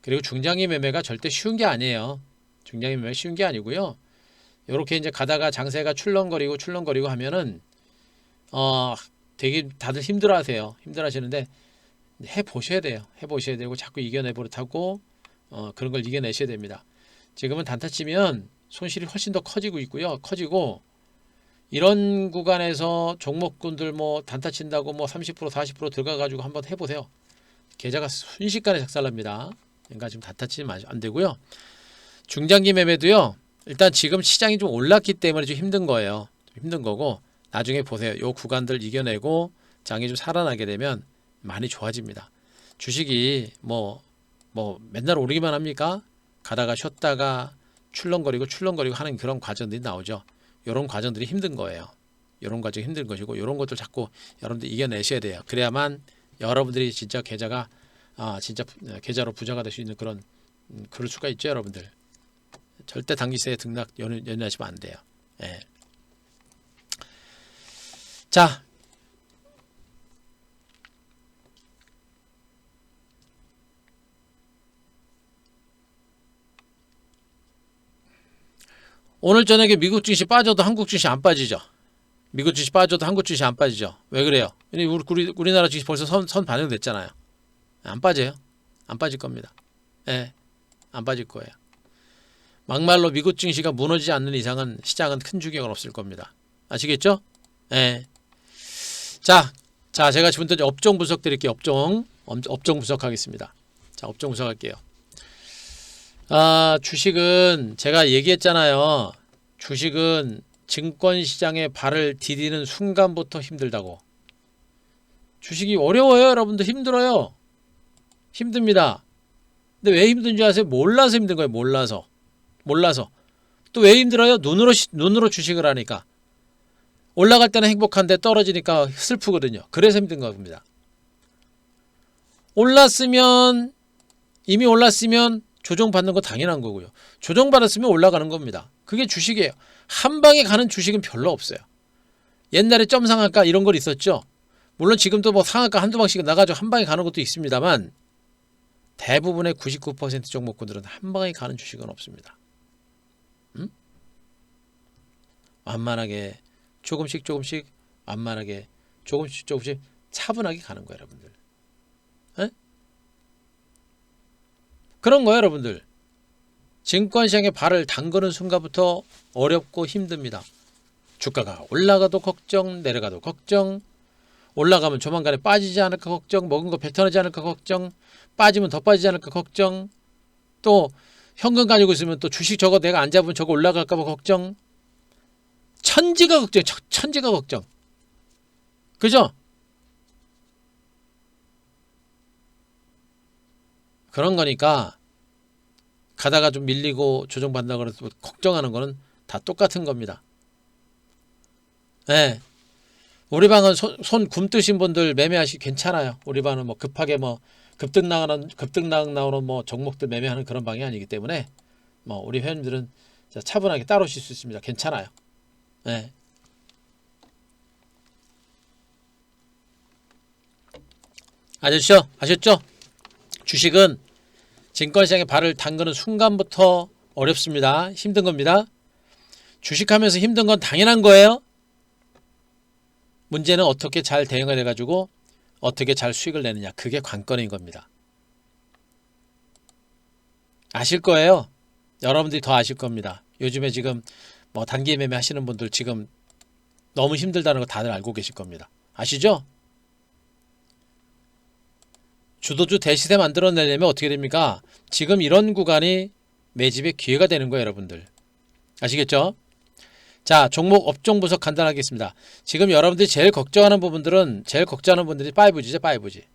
그리고 중장기 매매가 절대 쉬운 게 아니에요. 중장기 매매 쉬운 게 아니고요. 요렇게 이제 가다가 장세가 출렁거리고 하면은 되게 다들 힘들어하세요. 힘들어하시는데 해보셔야 돼요. 해보셔야 되고 자꾸 이겨내버릇하고 그런 걸 이겨내셔야 됩니다. 지금은 단타 치면 손실이 훨씬 더 커지고 있고요. 커지고 이런 구간에서 종목군들 뭐 단타 친다고 뭐 30% 40% 들어가가지고 한번 해보세요. 계좌가 순식간에 작살납니다. 그러니까 지금 단타 치면 안 되고요. 중장기 매매도요. 일단 지금 시장이 좀 올랐기 때문에 좀 힘든 거예요. 좀 힘든 거고 나중에 보세요. 요 구간들 이겨내고 장이 좀 살아나게 되면 많이 좋아집니다. 주식이 맨날 오르기만 합니까? 가다가 쉬었다가 출렁거리고 하는 그런 과정들이 나오죠. 이런 과정들이 힘든 거예요. 이런 과정이 힘든 것이고 이런 것들 자꾸 여러분들 이겨내셔야 돼요. 그래야만 여러분들이 진짜 진짜 계좌로 부자가 될 수 있는 그럴 수가 있죠, 여러분들. 절대 단기세에 연연하시면 안 돼요. 예. 자, 오늘 저녁에 미국 증시 빠져도 한국 증시 안 빠지죠. 미국 증시 빠져도 한국 증시 안 빠지죠. 왜 그래요? 우리나라 증시 벌써 선 반영됐잖아요. 안 빠져요. 안 빠질 겁니다. 예, 안 빠질 거예요. 막말로 미국 증시가 무너지지 않는 이상은 시장은 큰 충격은 없을 겁니다. 아시겠죠? 예. 자, 제가 지금부터 업종 분석 드릴게요. 업종 분석하겠습니다. 자, 업종 분석할게요. 주식은 제가 얘기했잖아요. 주식은 증권시장에 발을 디디는 순간부터 힘들다고. 주식이 어려워요, 여러분들. 힘들어요. 힘듭니다. 근데 왜 힘든지 아세요? 몰라서 힘든 거예요. 몰라서. 또 왜 힘들어요? 눈으로 주식을 하니까. 올라갈 때는 행복한데 떨어지니까 슬프거든요. 그래서 힘든 겁니다. 이미 올랐으면 조정받는 거 당연한 거고요. 조정받았으면 올라가는 겁니다. 그게 주식이에요. 한 방에 가는 주식은 별로 없어요. 옛날에 점상한가 이런 걸 있었죠. 물론 지금도 뭐 상한가 한두 방씩 나가지고 한 방에 가는 것도 있습니다만 대부분의 99% 종목군들은 한 방에 가는 주식은 없습니다. 완만하게 조금씩 완만하게 조금씩 차분하게 가는 거예요, 여러분들. 에? 그런 거예요, 여러분들. 증권시장에 발을 담그는 순간부터 어렵고 힘듭니다. 주가가 올라가도 걱정, 내려가도 걱정, 올라가면 조만간에 빠지지 않을까 걱정, 먹은 거 뱉어내지 않을까 걱정, 빠지면 더 빠지지 않을까 걱정, 또 현금 가지고 있으면 또 주식 저거 내가 안 잡으면 저거 올라갈까 봐 걱정, 천지가 걱정. 그죠? 그런 거니까 가다가 좀 밀리고 조정받는다고 해서 걱정하는 거는 다 똑같은 겁니다. 네. 우리 방은 손 굼뜨신 분들 매매하시 괜찮아요. 우리 방은 뭐 급하게 급등 나오는 뭐 종목들 매매하는 그런 방이 아니기 때문에 우리 회원님들은 차분하게 따라오실 수 있습니다. 괜찮아요. 네. 아셨죠? 주식은 증권시장에 발을 담그는 순간부터 어렵습니다. 힘든 겁니다. 주식하면서 힘든 건 당연한 거예요. 문제는 어떻게 잘 대응을 해가지고 어떻게 잘 수익을 내느냐. 그게 관건인 겁니다. 아실 거예요. 여러분들이 더 아실 겁니다. 요즘에 지금 단기 매매 하시는 분들 지금 너무 힘들다는 거 다들 알고 계실 겁니다. 아시죠? 주도주 대시세 만들어내려면 어떻게 됩니까? 지금 이런 구간이 매집의 기회가 되는 거예요, 여러분들. 아시겠죠? 자, 종목 업종 분석 간단하게 하겠습니다. 지금 여러분들이 제일 걱정하는 분들이 5G죠. 5G.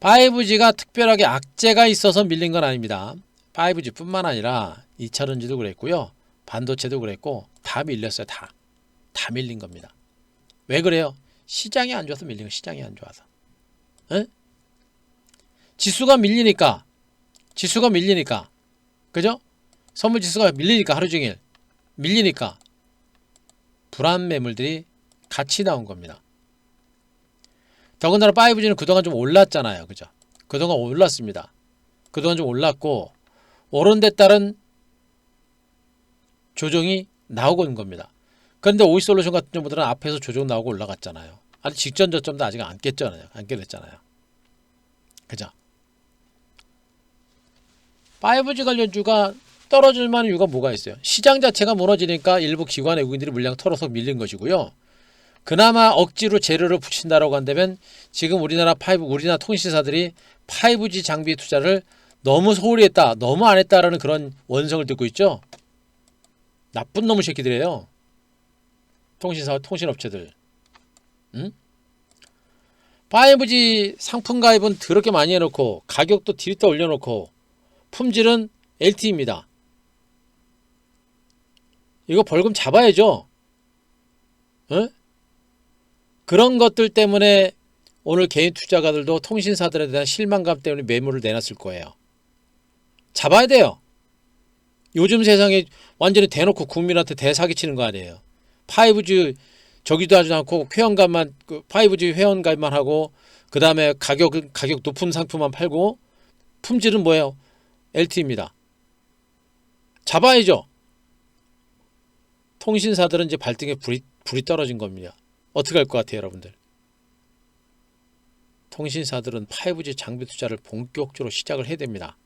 5G가 특별하게 악재가 있어서 밀린 건 아닙니다. 5G뿐만 아니라 2차전지도 그랬고요. 반도체도 그랬고 다 밀렸어요. 다 밀린 겁니다. 왜 그래요? 시장이 안 좋아서 밀린 거예요. 시장이 안 좋아서. 에? 지수가 밀리니까. 그죠? 선물 지수가 밀리니까 하루 종일. 밀리니까 불안 매물들이 같이 나온 겁니다. 더군다나 5G는 그동안 좀 올랐잖아요. 그죠? 그동안 올랐습니다. 그동안 좀 올랐고 오른 데 따른 조정이 나오고 있는 겁니다. 그런데 오이솔루션 같은 경우들은 앞에서 조정 나오고 올라갔잖아요. 아직 직전 저점도 아직 안 깼잖아요. 그죠? 5G 관련주가 떨어질 만한 이유가 뭐가 있어요? 시장 자체가 무너지니까 일부 기관 외국인들이 물량 털어서 밀린 것이고요. 그나마 억지로 재료를 붙인다라고 한다면 지금 우리나라 통신사들이 5G 장비 투자를 너무 소홀히 했다, 너무 안 했다라는 그런 원성을 듣고 있죠. 나쁜 놈의 새끼들이에요. 통신업체들. 응? 5G 상품 가입은 더럽게 많이 해놓고 가격도 뒤집다 올려놓고 품질은 LTE입니다. 이거 벌금 잡아야죠. 에? 그런 것들 때문에 오늘 개인 투자가들도 통신사들에 대한 실망감 때문에 매물을 내놨을 거예요. 잡아야 돼요. 요즘 세상에 완전히 대놓고 국민한테 대사기치는 거 아니에요. 5G 저기도 하지 않고 회원가입만 5G 회원가입만 하고 그 다음에 가격 높은 상품만 팔고 품질은 뭐예요? LTE입니다. 잡아야죠. 통신사들은 이제 발등에 불이 떨어진 겁니다. 어떻게 할 것 같아요, 여러분들? 통신사들은 5G 장비 투자를 본격적으로 시작을 해야 됩니다.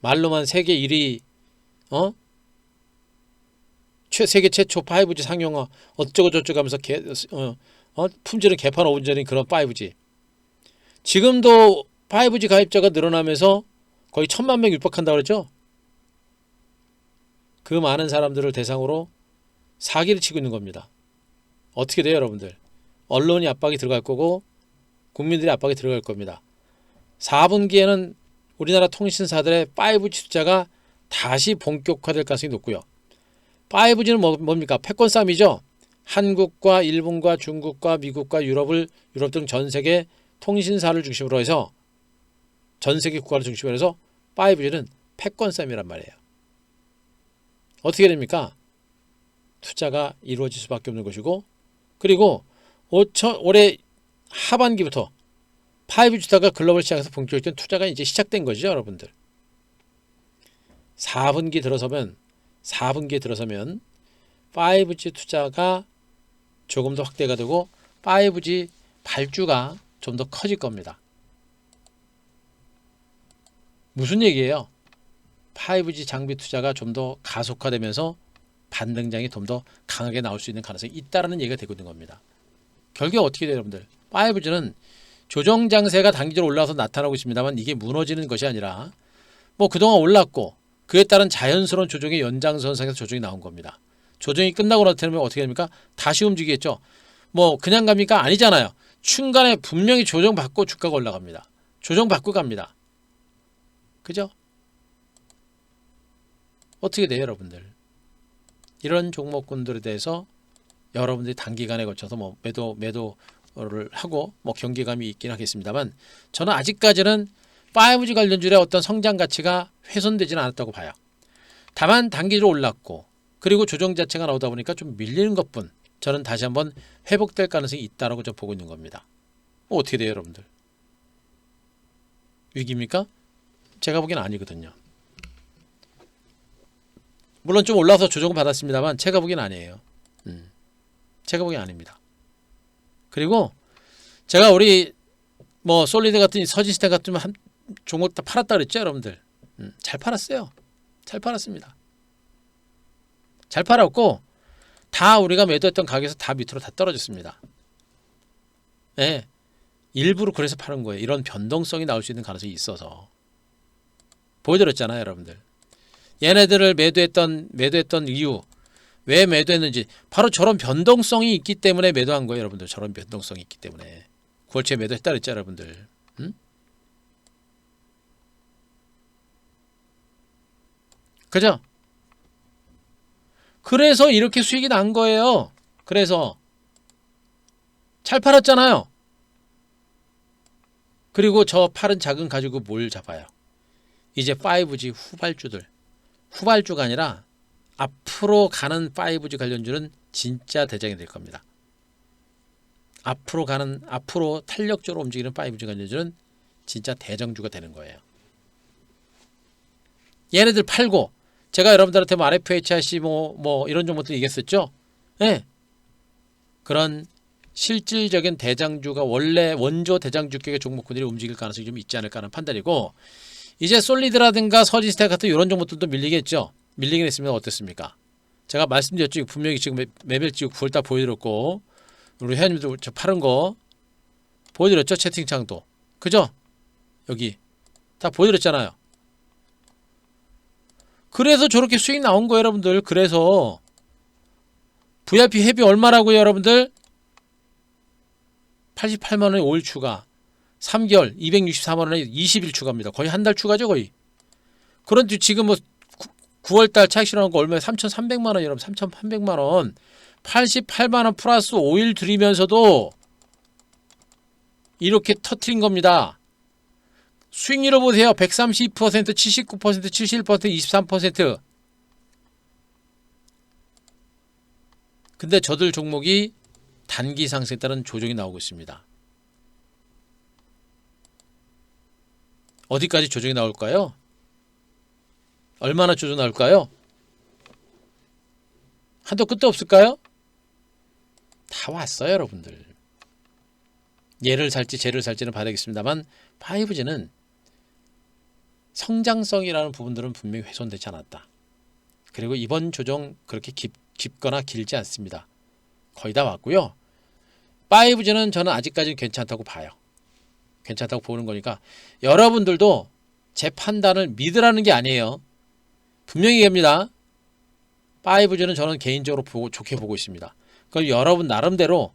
말로만 세계 1위, 세계 최초 5G 상용화 어쩌고 저쩌고 하면서 품질은 개판 온전인 그런 5G. 지금도 5G 가입자가 늘어나면서 거의 1,000만 명 육박한다고 그랬죠? 그 많은 사람들을 대상으로 사기를 치고 있는 겁니다. 어떻게 돼요, 여러분들? 언론이 압박이 들어갈 거고 국민들이 압박이 들어갈 겁니다. 4분기에는 우리나라 통신사들의 5G 투자가 다시 본격화될 가능성이 높고요. 5G는 뭡니까? 패권 싸움이죠. 한국과 일본과 중국과 미국과 유럽 등 전 세계 통신사를 중심으로 해서 전 세계 국가를 중심으로 해서 5G는 패권 싸움이란 말이에요. 어떻게 됩니까? 투자가 이루어질 수밖에 없는 것이고, 그리고 올해 하반기부터 5G 투자가 글로벌 시장에서 본격적인 투자가 이제 시작된 거죠, 여러분들. 4분기에 들어서면 5G 투자가 조금 더 확대가 되고 5G 발주가 좀 더 커질 겁니다. 무슨 얘기예요? 5G 장비 투자가 좀 더 가속화되면서 반등장이 좀 더 강하게 나올 수 있는 가능성이 있다는 얘기가 되고 있는 겁니다. 결국 어떻게 돼요, 여러분들? 5G는 조정 장세가 단기적으로 올라와서 나타나고 있습니다만 이게 무너지는 것이 아니라 그동안 올랐고 그에 따른 자연스러운 조정의 연장선상에서 조정이 나온 겁니다. 조정이 끝나고 나타나면 어떻게 됩니까? 다시 움직이겠죠. 그냥 갑니까? 아니잖아요. 중간에 분명히 조정받고 주가가 올라갑니다. 조정받고 갑니다. 그죠? 어떻게 돼요, 여러분들? 이런 종목군들에 대해서 여러분들이 단기간에 걸쳐서 매도를 하고 경계감이 있긴 하겠습니다만 저는 아직까지는 5G 관련주의 어떤 성장 가치가 훼손되지는 않았다고 봐요. 다만 단기적으로 올랐고 그리고 조정 자체가 나오다 보니까 좀 밀리는 것뿐 저는 다시 한번 회복될 가능성이 있다고 좀 보고 있는 겁니다. 어떻게 돼요, 여러분들? 위기입니까? 제가 보기엔 아니거든요. 물론 좀 올라서 조정을 받았습니다만 제가 보기엔 아니에요. 제가 보기엔 아닙니다. 그리고 제가 우리 솔리드 같은 서지스템 같은 한 종목 다 팔았다 그랬죠, 여러분들. 잘 팔았어요. 잘 팔았습니다. 잘 팔았고 다 우리가 매도했던 가격에서 다 밑으로 다 떨어졌습니다. 네. 일부러 그래서 파는 거예요. 이런 변동성이 나올 수 있는 가능성이 있어서. 보여드렸잖아요, 여러분들. 얘네들을 매도했던 이유, 왜 매도했는지 바로 저런 변동성이 있기 때문에 매도한 거예요, 여러분들. 저런 변동성이 있기 때문에 9월초에 매도했다 그랬죠, 여러분들. 그죠? 그래서 이렇게 수익이 난 거예요. 그래서 잘 팔았잖아요. 그리고 저 팔은 자금 가지고 뭘 잡아요? 이제 5G 후발주가 아니라 앞으로 가는 5G 관련주는 진짜 대장이 될 겁니다. 앞으로 탄력적으로 움직이는 5G 관련주는 진짜 대장주가 되는 거예요. 얘네들 팔고 제가 여러분들한테 RFHIC 이런 종목들 얘기했었죠. 네. 그런 실질적인 대장주가 원래 원조 대장주격의 종목군들이 움직일 가능성이 좀 있지 않을까 하는 판단이고, 이제 솔리드라든가 서지스텍 같은 이런 종목들도 밀리겠죠. 밀리긴 했으면 어땠습니까? 제가 말씀드렸죠. 분명히 지금 매매 지금 9월달 보여드렸고 우리 회원님들 저 파는 거 보여드렸죠. 채팅창도. 그죠? 여기 다 보여드렸잖아요. 그래서 저렇게 수익 나온 거예요, 여러분들. 그래서 VIP 헤비 얼마라고요, 여러분들? 88만 원에 5일 추가, 3개월 264만 원에 20일 추가입니다. 거의 한 달 추가죠, 거의. 그런데 지금 뭐 9월달 차익 실현한 거 얼마에 3,300만 원, 여러분 3,300만 원, 88만 원 플러스 5일 들이면서도 이렇게 터트린 겁니다. 수익률을 보세요. 132%, 79%, 71%, 23%. 근데 저들 종목이 단기 상승에 따른 조정이 나오고 있습니다. 어디까지 조정이 나올까요? 얼마나 조정 나올까요? 한도 끝도 없을까요? 다 왔어요, 여러분들. 얘를 살지 쟤를 살지는 봐야겠습니다만 5G는 성장성이라는 부분들은 분명히 훼손되지 않았다. 그리고 이번 조정 그렇게 깊거나 길지 않습니다. 거의 다 왔고요. 5G는 저는 아직까지는 괜찮다고 봐요. 괜찮다고 보는 거니까 여러분들도 제 판단을 믿으라는 게 아니에요. 분명히 얘기합니다. 5G는 저는 개인적으로 좋게 보고 있습니다. 그걸 여러분 나름대로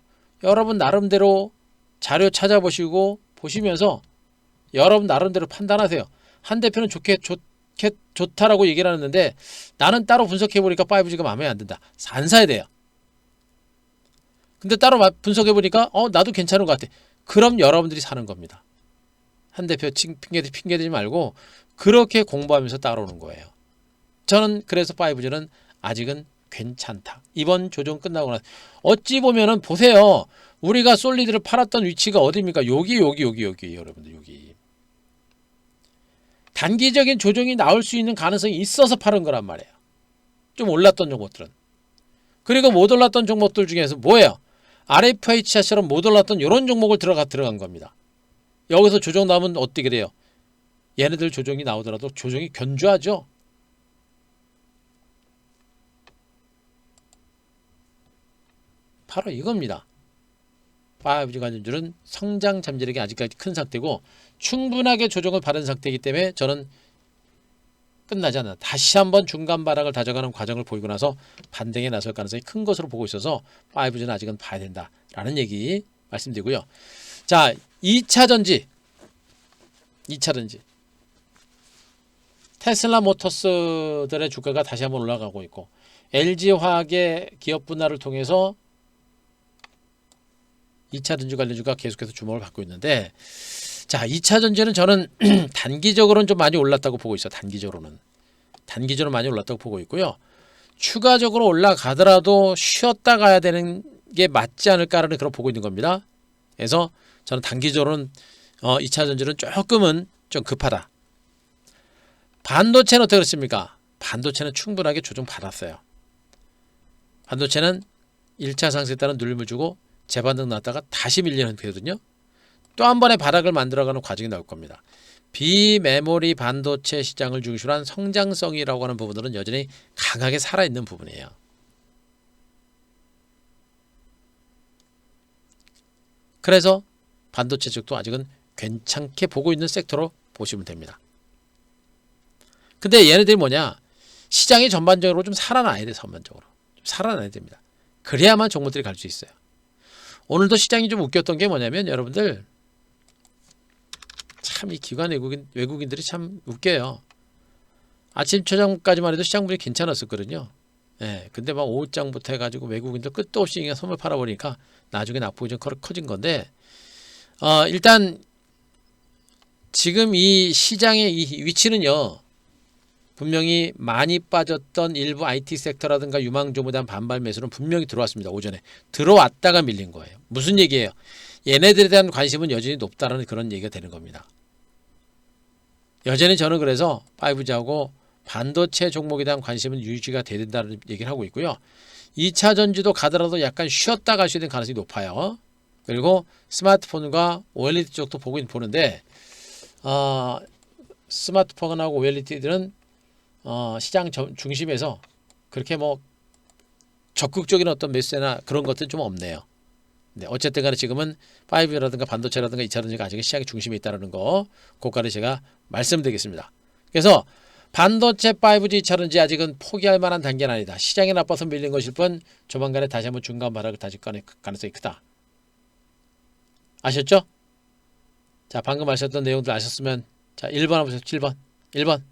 자료 찾아보시고 보시면서 여러분 나름대로 판단하세요. 한 대표는 좋다라고 얘기를 하는데 나는 따로 분석해보니까 5G가 마음에 안 든다. 안 사야 돼요. 근데 따로 분석해보니까 나도 괜찮은 것 같아. 그럼 여러분들이 사는 겁니다. 한 대표 핑계대지 말고 그렇게 공부하면서 따라오는 거예요. 저는 그래서 5G는 아직은 괜찮다. 이번 조정 끝나고 나서 어찌 보면은 보세요. 우리가 솔리드를 팔았던 위치가 어디입니까? 여기 여러분들 여기. 단기적인 조정이 나올 수 있는 가능성이 있어서 팔은 거란 말이에요. 좀 올랐던 종목들은. 그리고 못 올랐던 종목들 중에서 뭐예요? RFH처럼 못 올랐던 이런 종목을 들어간 겁니다. 여기서 조정 나오면 어떻게 돼요? 얘네들 조정이 나오더라도 조정이 견조하죠. 바로 이겁니다. 5G 관련주는 성장 잠재력이 아직까지 큰 상태고 충분하게 조정을 받은 상태이기 때문에 저는 끝나지 않아. 다시 한번 중간 바닥을 다져가는 과정을 보이고 나서 반등에 나설 가능성이 큰 것으로 보고 있어서 5G는 아직은 봐야 된다라는 얘기 말씀드리고요. 자, 2차 전지. 테슬라 모터스들의 주가가 다시 한번 올라가고 있고 LG화학의 기업 분할을 통해서 2차 전지 관련주가 계속해서 주목을 받고 있는데 자, 2차 전지는 저는 단기적으로는 좀 많이 올랐다고 보고 있어요. 단기적으로는 많이 올랐다고 보고 있고요. 추가적으로 올라가더라도 쉬었다 가야 되는 게 맞지 않을까라는 그런 보고 있는 겁니다. 그래서 저는 단기적으로는 2차 전지는 조금은 좀 급하다. 반도체는 어떻게 그렇습니까? 반도체는 충분하게 조정 받았어요. 반도체는 1차 상승에 따른 눌림을 주고 재반등 났다가 다시 밀리는 거거든요. 또 한 번의 바닥을 만들어가는 과정이 나올 겁니다. 비메모리 반도체 시장을 중심으로 한 성장성이라고 하는 부분들은 여전히 강하게 살아있는 부분이에요. 그래서 반도체 쪽도 아직은 괜찮게 보고 있는 섹터로 보시면 됩니다. 근데 얘네들이 뭐냐? 시장이 전반적으로 좀 살아나야 돼. 전반적으로 좀 살아나야 됩니다. 그래야만 종목들이 갈 수 있어요. 오늘도 시장이 좀 웃겼던 게 뭐냐면 여러분들 참 이 기관 외국인들이 참 웃겨요. 아침 저녁까지만 해도 시장 분위기 괜찮았었거든요. 예, 근데 막 오후장부터 해가지고 외국인들 끝도 없이 그냥 손을 팔아버리니까 나중에 낙폭이 좀 커진 건데 일단 지금 이 시장의 이 위치는요. 분명히 많이 빠졌던 일부 IT 섹터라든가 유망주에 대한 반발 매수는 분명히 들어왔습니다. 오전에. 들어왔다가 밀린 거예요. 무슨 얘기예요? 얘네들에 대한 관심은 여전히 높다는 그런 얘기가 되는 겁니다. 여전히 저는 그래서 5G하고 반도체 종목에 대한 관심은 유지가 돼야 된다는 얘기를 하고 있고요. 2차 전지도 가더라도 약간 쉬었다 갈 수 있는 가능성이 높아요. 그리고 스마트폰과 OLED 쪽도 보는데 스마트폰하고 OLED들은 시장 중심에서 그렇게 뭐 적극적인 어떤 매수나 그런 것들은 좀 없네요. 네, 어쨌든 간에 지금은 5G라든가 반도체라든가 2차 전지가 아직 시장의 중심에 있다는 거 그것까지 제가 말씀드리겠습니다. 그래서 반도체 5G 2차 전지 아직은 포기할 만한 단계는 아니다. 시장이 나빠서 밀린 것일 뿐 조만간에 다시 한번 중간 바닥을 다질 가능성이 크다. 아셨죠? 자, 방금 아셨던 내용들 아셨으면 자, 1번 한번 보세요. 7번. 1번.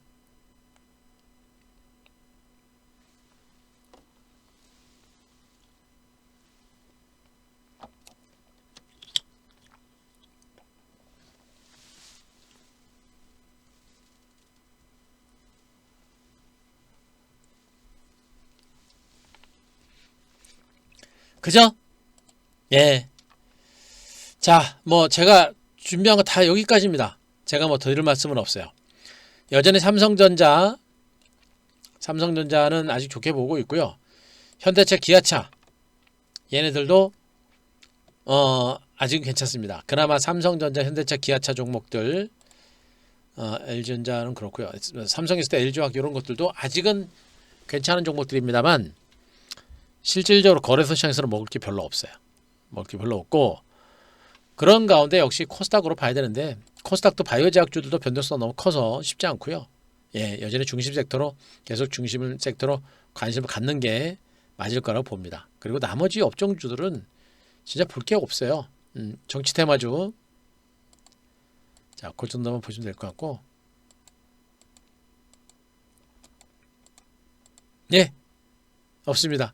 그죠? 예. 자, 뭐 제가 준비한 거 다 여기까지입니다. 제가 뭐 드릴 말씀은 없어요. 여전히 삼성전자는 아직 좋게 보고 있고요. 현대차, 기아차 얘네들도 아직은 괜찮습니다. 그나마 삼성전자, 현대차, 기아차 종목들 LG전자는 그렇고요. 삼성에서 때 LG화학 이런 것들도 아직은 괜찮은 종목들입니다만 실질적으로 거래소 시장에서는 먹을 게 별로 없어요. 먹을 게 별로 없고 그런 가운데 역시 코스닥으로 봐야 되는데 코스닥도 바이오 제약주들도 변동성이 너무 커서 쉽지 않고요. 예, 여전히 중심 섹터로 계속 중심 섹터로 관심을 갖는 게 맞을 거라고 봅니다. 그리고 나머지 업종주들은 진짜 볼 게 없어요. 정치 테마주. 자, 그 정도만 보시면 될 것 같고. 예, 없습니다.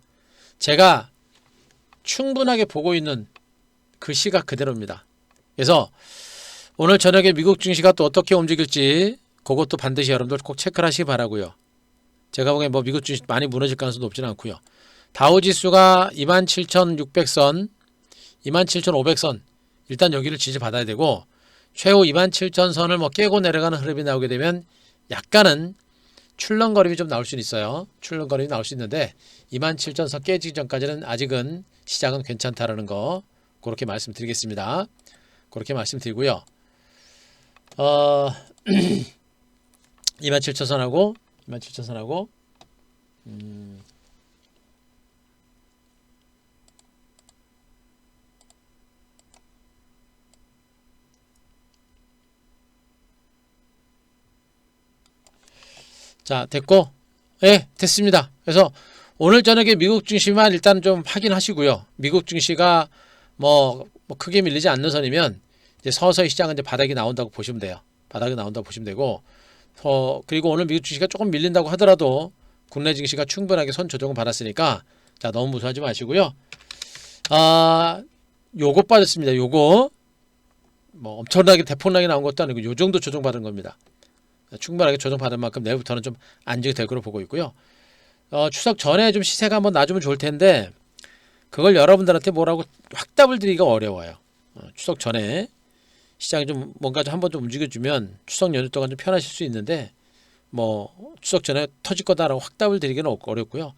제가 충분하게 보고 있는 그 시각 그대로입니다. 그래서 오늘 저녁에 미국 증시가 또 어떻게 움직일지 그것도 반드시 여러분들 꼭 체크를 하시기 바라고요. 제가 보기엔 뭐 미국 증시 많이 무너질 가능성도 높지는 않고요. 다우지수가 27,600선, 27,500선 일단 여기를 지지받아야 되고 최후 27,000선을 뭐 깨고 내려가는 흐름이 나오게 되면 약간은 출렁거림이 좀 나올 수는 있어요. 출렁거림이 나올 수 있는데 27,000선 깨지기 전까지는 아직은 시장은 괜찮다라는 거 그렇게 말씀드리겠습니다. 그렇게 말씀드리고요. 27,000선하고 자, 됐고, 예, 됐습니다. 그래서 오늘 저녁에 미국 증시만 일단 좀 확인하시고요. 미국 증시가 뭐 크게 밀리지 않는 선이면 이제 서서히 시장은 이제 바닥이 나온다고 보시면 돼요. 바닥이 나온다고 보시면 되고, 그리고 오늘 미국 증시가 조금 밀린다고 하더라도 국내 증시가 충분하게 선 조정을 받았으니까 자, 너무 무서워하지 마시고요. 요거 빠졌습니다. 요거 뭐 엄청나게 대폭락이 나온 것도 아니고 요 정도 조정받은 겁니다. 충분하게 조정받은 만큼 내일부터는 좀 안정이 될 거로 보고 있고요. 추석 전에 좀 시세가 한번 놔주면 좋을 텐데 그걸 여러분들한테 뭐라고 확답을 드리기가 어려워요. 추석 전에 시장이 좀 뭔가 좀 한번 좀 움직여주면 추석 연휴 동안 좀 편하실 수 있는데 뭐 추석 전에 터질 거다라고 확답을 드리기는 어렵고요.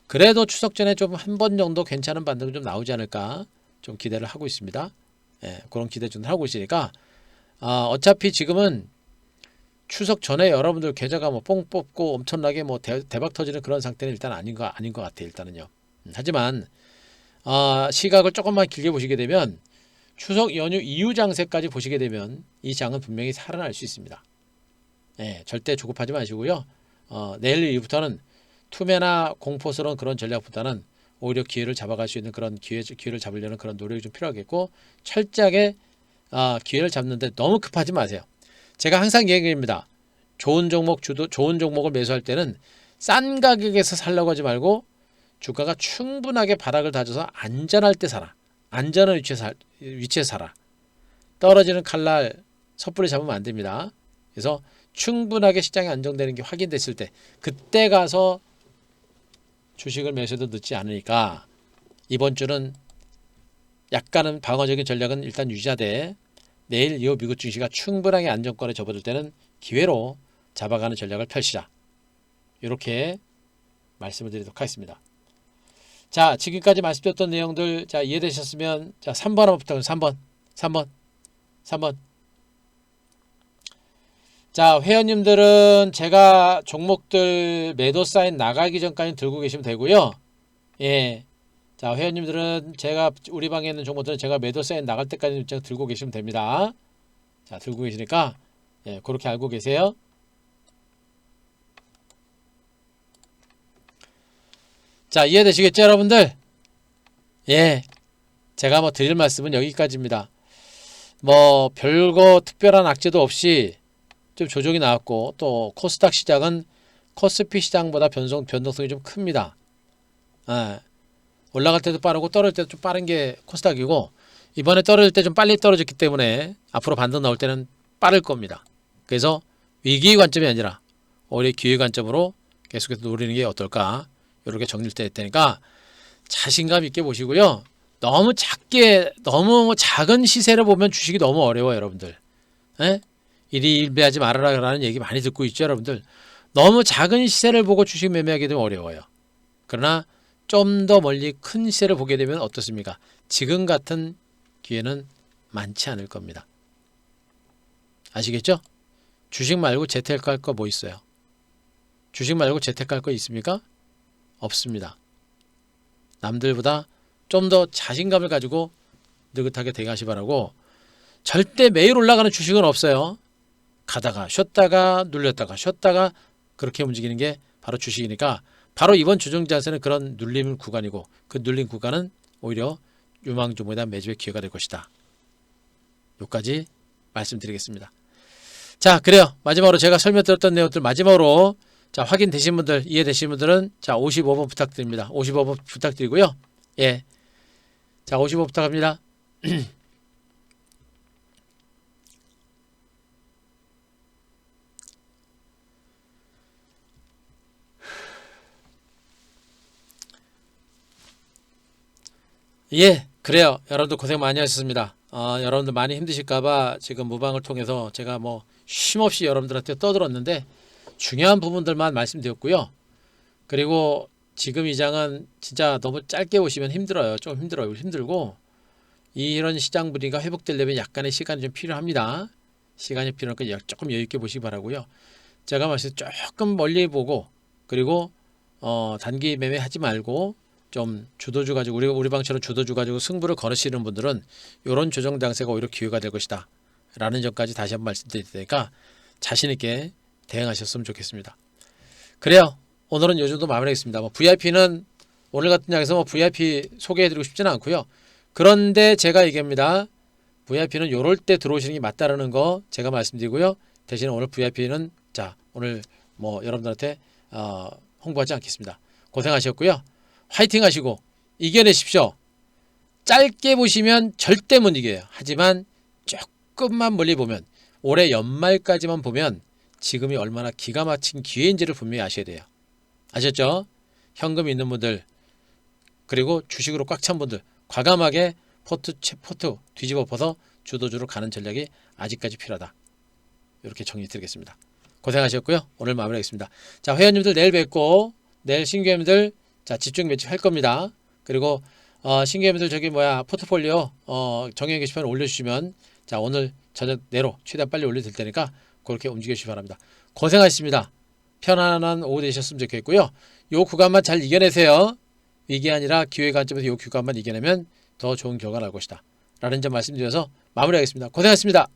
그래도 추석 전에 좀 한 번 정도 괜찮은 반등이 좀 나오지 않을까 좀 기대를 하고 있습니다. 예, 그런 기대 좀 하고 있으니까 어차피 지금은 추석 전에 여러분들 계좌가 뭐 뽕 뽑고 엄청나게 뭐 대박 터지는 그런 상태는 일단 아닌 것 같아요. 일단은요. 하지만 시각을 조금만 길게 보시게 되면 추석 연휴 이후 장세까지 보시게 되면 이 장은 분명히 살아날 수 있습니다. 예, 절대 조급하지 마시고요. 내일 이후부터는 투매나 공포스러운 그런 전략보다는 오히려 기회를 잡아갈 수 있는 그런 기회를 잡으려는 그런 노력이 좀 필요하겠고 철저하게 기회를 잡는데 너무 급하지 마세요. 제가 항상 얘기합니다. 좋은 종목을 매수할 때는 싼 가격에서 살려고 하지 말고 주가가 충분하게 바닥을 다져서 안전할 때 사라. 안전한 위치에 사라. 떨어지는 칼날 섣불리 잡으면 안 됩니다. 그래서 충분하게 시장이 안정되는 게 확인됐을 때 그때 가서 주식을 매수해도 늦지 않으니까 이번 주는 약간은 방어적인 전략은 일단 유지하되 내일 이후 미국 증시가 충분하게 안정권에 접어들 때는 기회로 잡아가는 전략을 펼치자. 이렇게 말씀을 드리도록 하겠습니다. 자, 지금까지 말씀드렸던 내용들 자 이해되셨으면 자 3번 한번 부탁드립니다. 3번. 자, 회원님들은 제가 종목들 매도 사인 나가기 전까지 들고 계시면 되고요. 예. 자, 회원님들은 제가 우리 방에 있는 종목들은 제가 매도 사인 나갈 때까지 들고 계시면 됩니다. 자, 들고 계시니까 예, 그렇게 알고 계세요. 자, 이해되시겠죠, 여러분들? 예. 제가 뭐 드릴 말씀은 여기까지입니다. 뭐 별거 특별한 악재도 없이 좀 조정이 나왔고, 또 코스닥 시장은 코스피 시장보다 변동성이 좀 큽니다. 예, 올라갈 때도 빠르고 떨어질 때도 좀 빠른 게 코스닥이고, 이번에 떨어질 때 좀 빨리 떨어졌기 때문에 앞으로 반등 나올 때는 빠를 겁니다. 그래서 위기의 관점이 아니라 오히려 기회의 관점으로 계속해서 노리는 게 어떨까, 이렇게 정리될 때 되니까 자신감 있게 보시고요. 너무 작은 시세를 보면 주식이 너무 어려워요, 여러분들. 에? 일희일비하지 말아라라는 얘기 많이 듣고 있죠, 여러분들. 너무 작은 시세를 보고 주식 매매하게 되면 어려워요. 그러나 좀 더 멀리 큰 시세를 보게 되면 어떻습니까? 지금 같은 기회는 많지 않을 겁니다. 아시겠죠? 주식 말고 재테크할 거 뭐 있어요? 주식 말고 재테크할 거 있습니까? 없습니다. 남들보다 좀 더 자신감을 가지고 느긋하게 대응하시 바라고, 절대 매일 올라가는 주식은 없어요. 가다가 쉬었다가 눌렸다가 쉬었다가 그렇게 움직이는 게 바로 주식이니까, 바로 이번 조정 자세는 그런 눌림 구간이고, 그 눌림 구간은 오히려 유망주목에 대한 매집의 기회가 될 것이다. 여기까지 말씀드리겠습니다. 자, 그래요. 마지막으로 제가 설명드렸던 내용들 마지막으로 자, 확인되신 분들, 이해되신 분들은 자, 55번 부탁드립니다. 55번 부탁드리고요. 예. 자, 55 부탁합니다. 예, 그래요. 여러분들 고생 많이 하셨습니다. 여러분들 많이 힘드실까봐 지금 무방을 통해서 제가 뭐 쉼없이 여러분들한테 떠들었는데, 중요한 부분들만 말씀드렸고요. 그리고 지금 이 장은 진짜 너무 짧게 보시면 힘들어요. 좀 힘들어요. 힘들고, 이런 시장 분위기가 회복되려면 약간의 시간이 좀 필요합니다. 시간이 필요하니까 조금 여유 있게 보시기 바라고요. 제가 말씀 조금 멀리 보고, 그리고 단기 매매하지 말고 좀 주도주 가지고, 우리 방처럼 주도주 가지고 승부를 걸으시는 분들은 이런 조정 장세가 오히려 기회가 될 것이다 라는 점까지 다시 한번 말씀드릴 테니까 자신 있게 대응하셨으면 좋겠습니다. 그래요. 오늘은 이 정도 마무리하겠습니다. 뭐 VIP는 오늘 같은 장에서 뭐 VIP 소개해드리고 싶지는 않고요. 그런데 제가 얘기합니다. VIP는 요럴 때 들어오시는 게 맞다라는 거 제가 말씀드리고요. 대신 오늘 VIP는 자, 오늘 뭐 여러분들한테 홍보하지 않겠습니다. 고생하셨고요. 화이팅 하시고 이겨내십시오. 짧게 보시면 절대 못 이겨요. 하지만 조금만 멀리 보면, 올해 연말까지만 보면 지금이 얼마나 기가 막힌 기회인지를 분명히 아셔야 돼요. 아셨죠? 현금 있는 분들, 그리고 주식으로 꽉 찬 분들, 과감하게 포트 뒤집어 엎어서 주도주로 가는 전략이 아직까지 필요하다. 이렇게 정리 드리겠습니다. 고생하셨고요. 오늘 마무리하겠습니다. 자, 회원님들 내일 뵙고, 내일 신규 회원님들 자, 집중 매집 할 겁니다. 그리고 신규 회원님들 저기 포트폴리오 정형 게시판에 올려주시면, 자, 오늘 저녁 내로 최대한 빨리 올려드릴 테니까 그렇게 움직여주시기 바랍니다. 고생하셨습니다. 편안한 오후 되셨으면 좋겠고요. 요 구간만 잘 이겨내세요. 위기 아니라 기회 관점에서 요 구간만 이겨내면 더 좋은 결과가 날 것이다 라는 점 말씀드려서 마무리하겠습니다. 고생하셨습니다.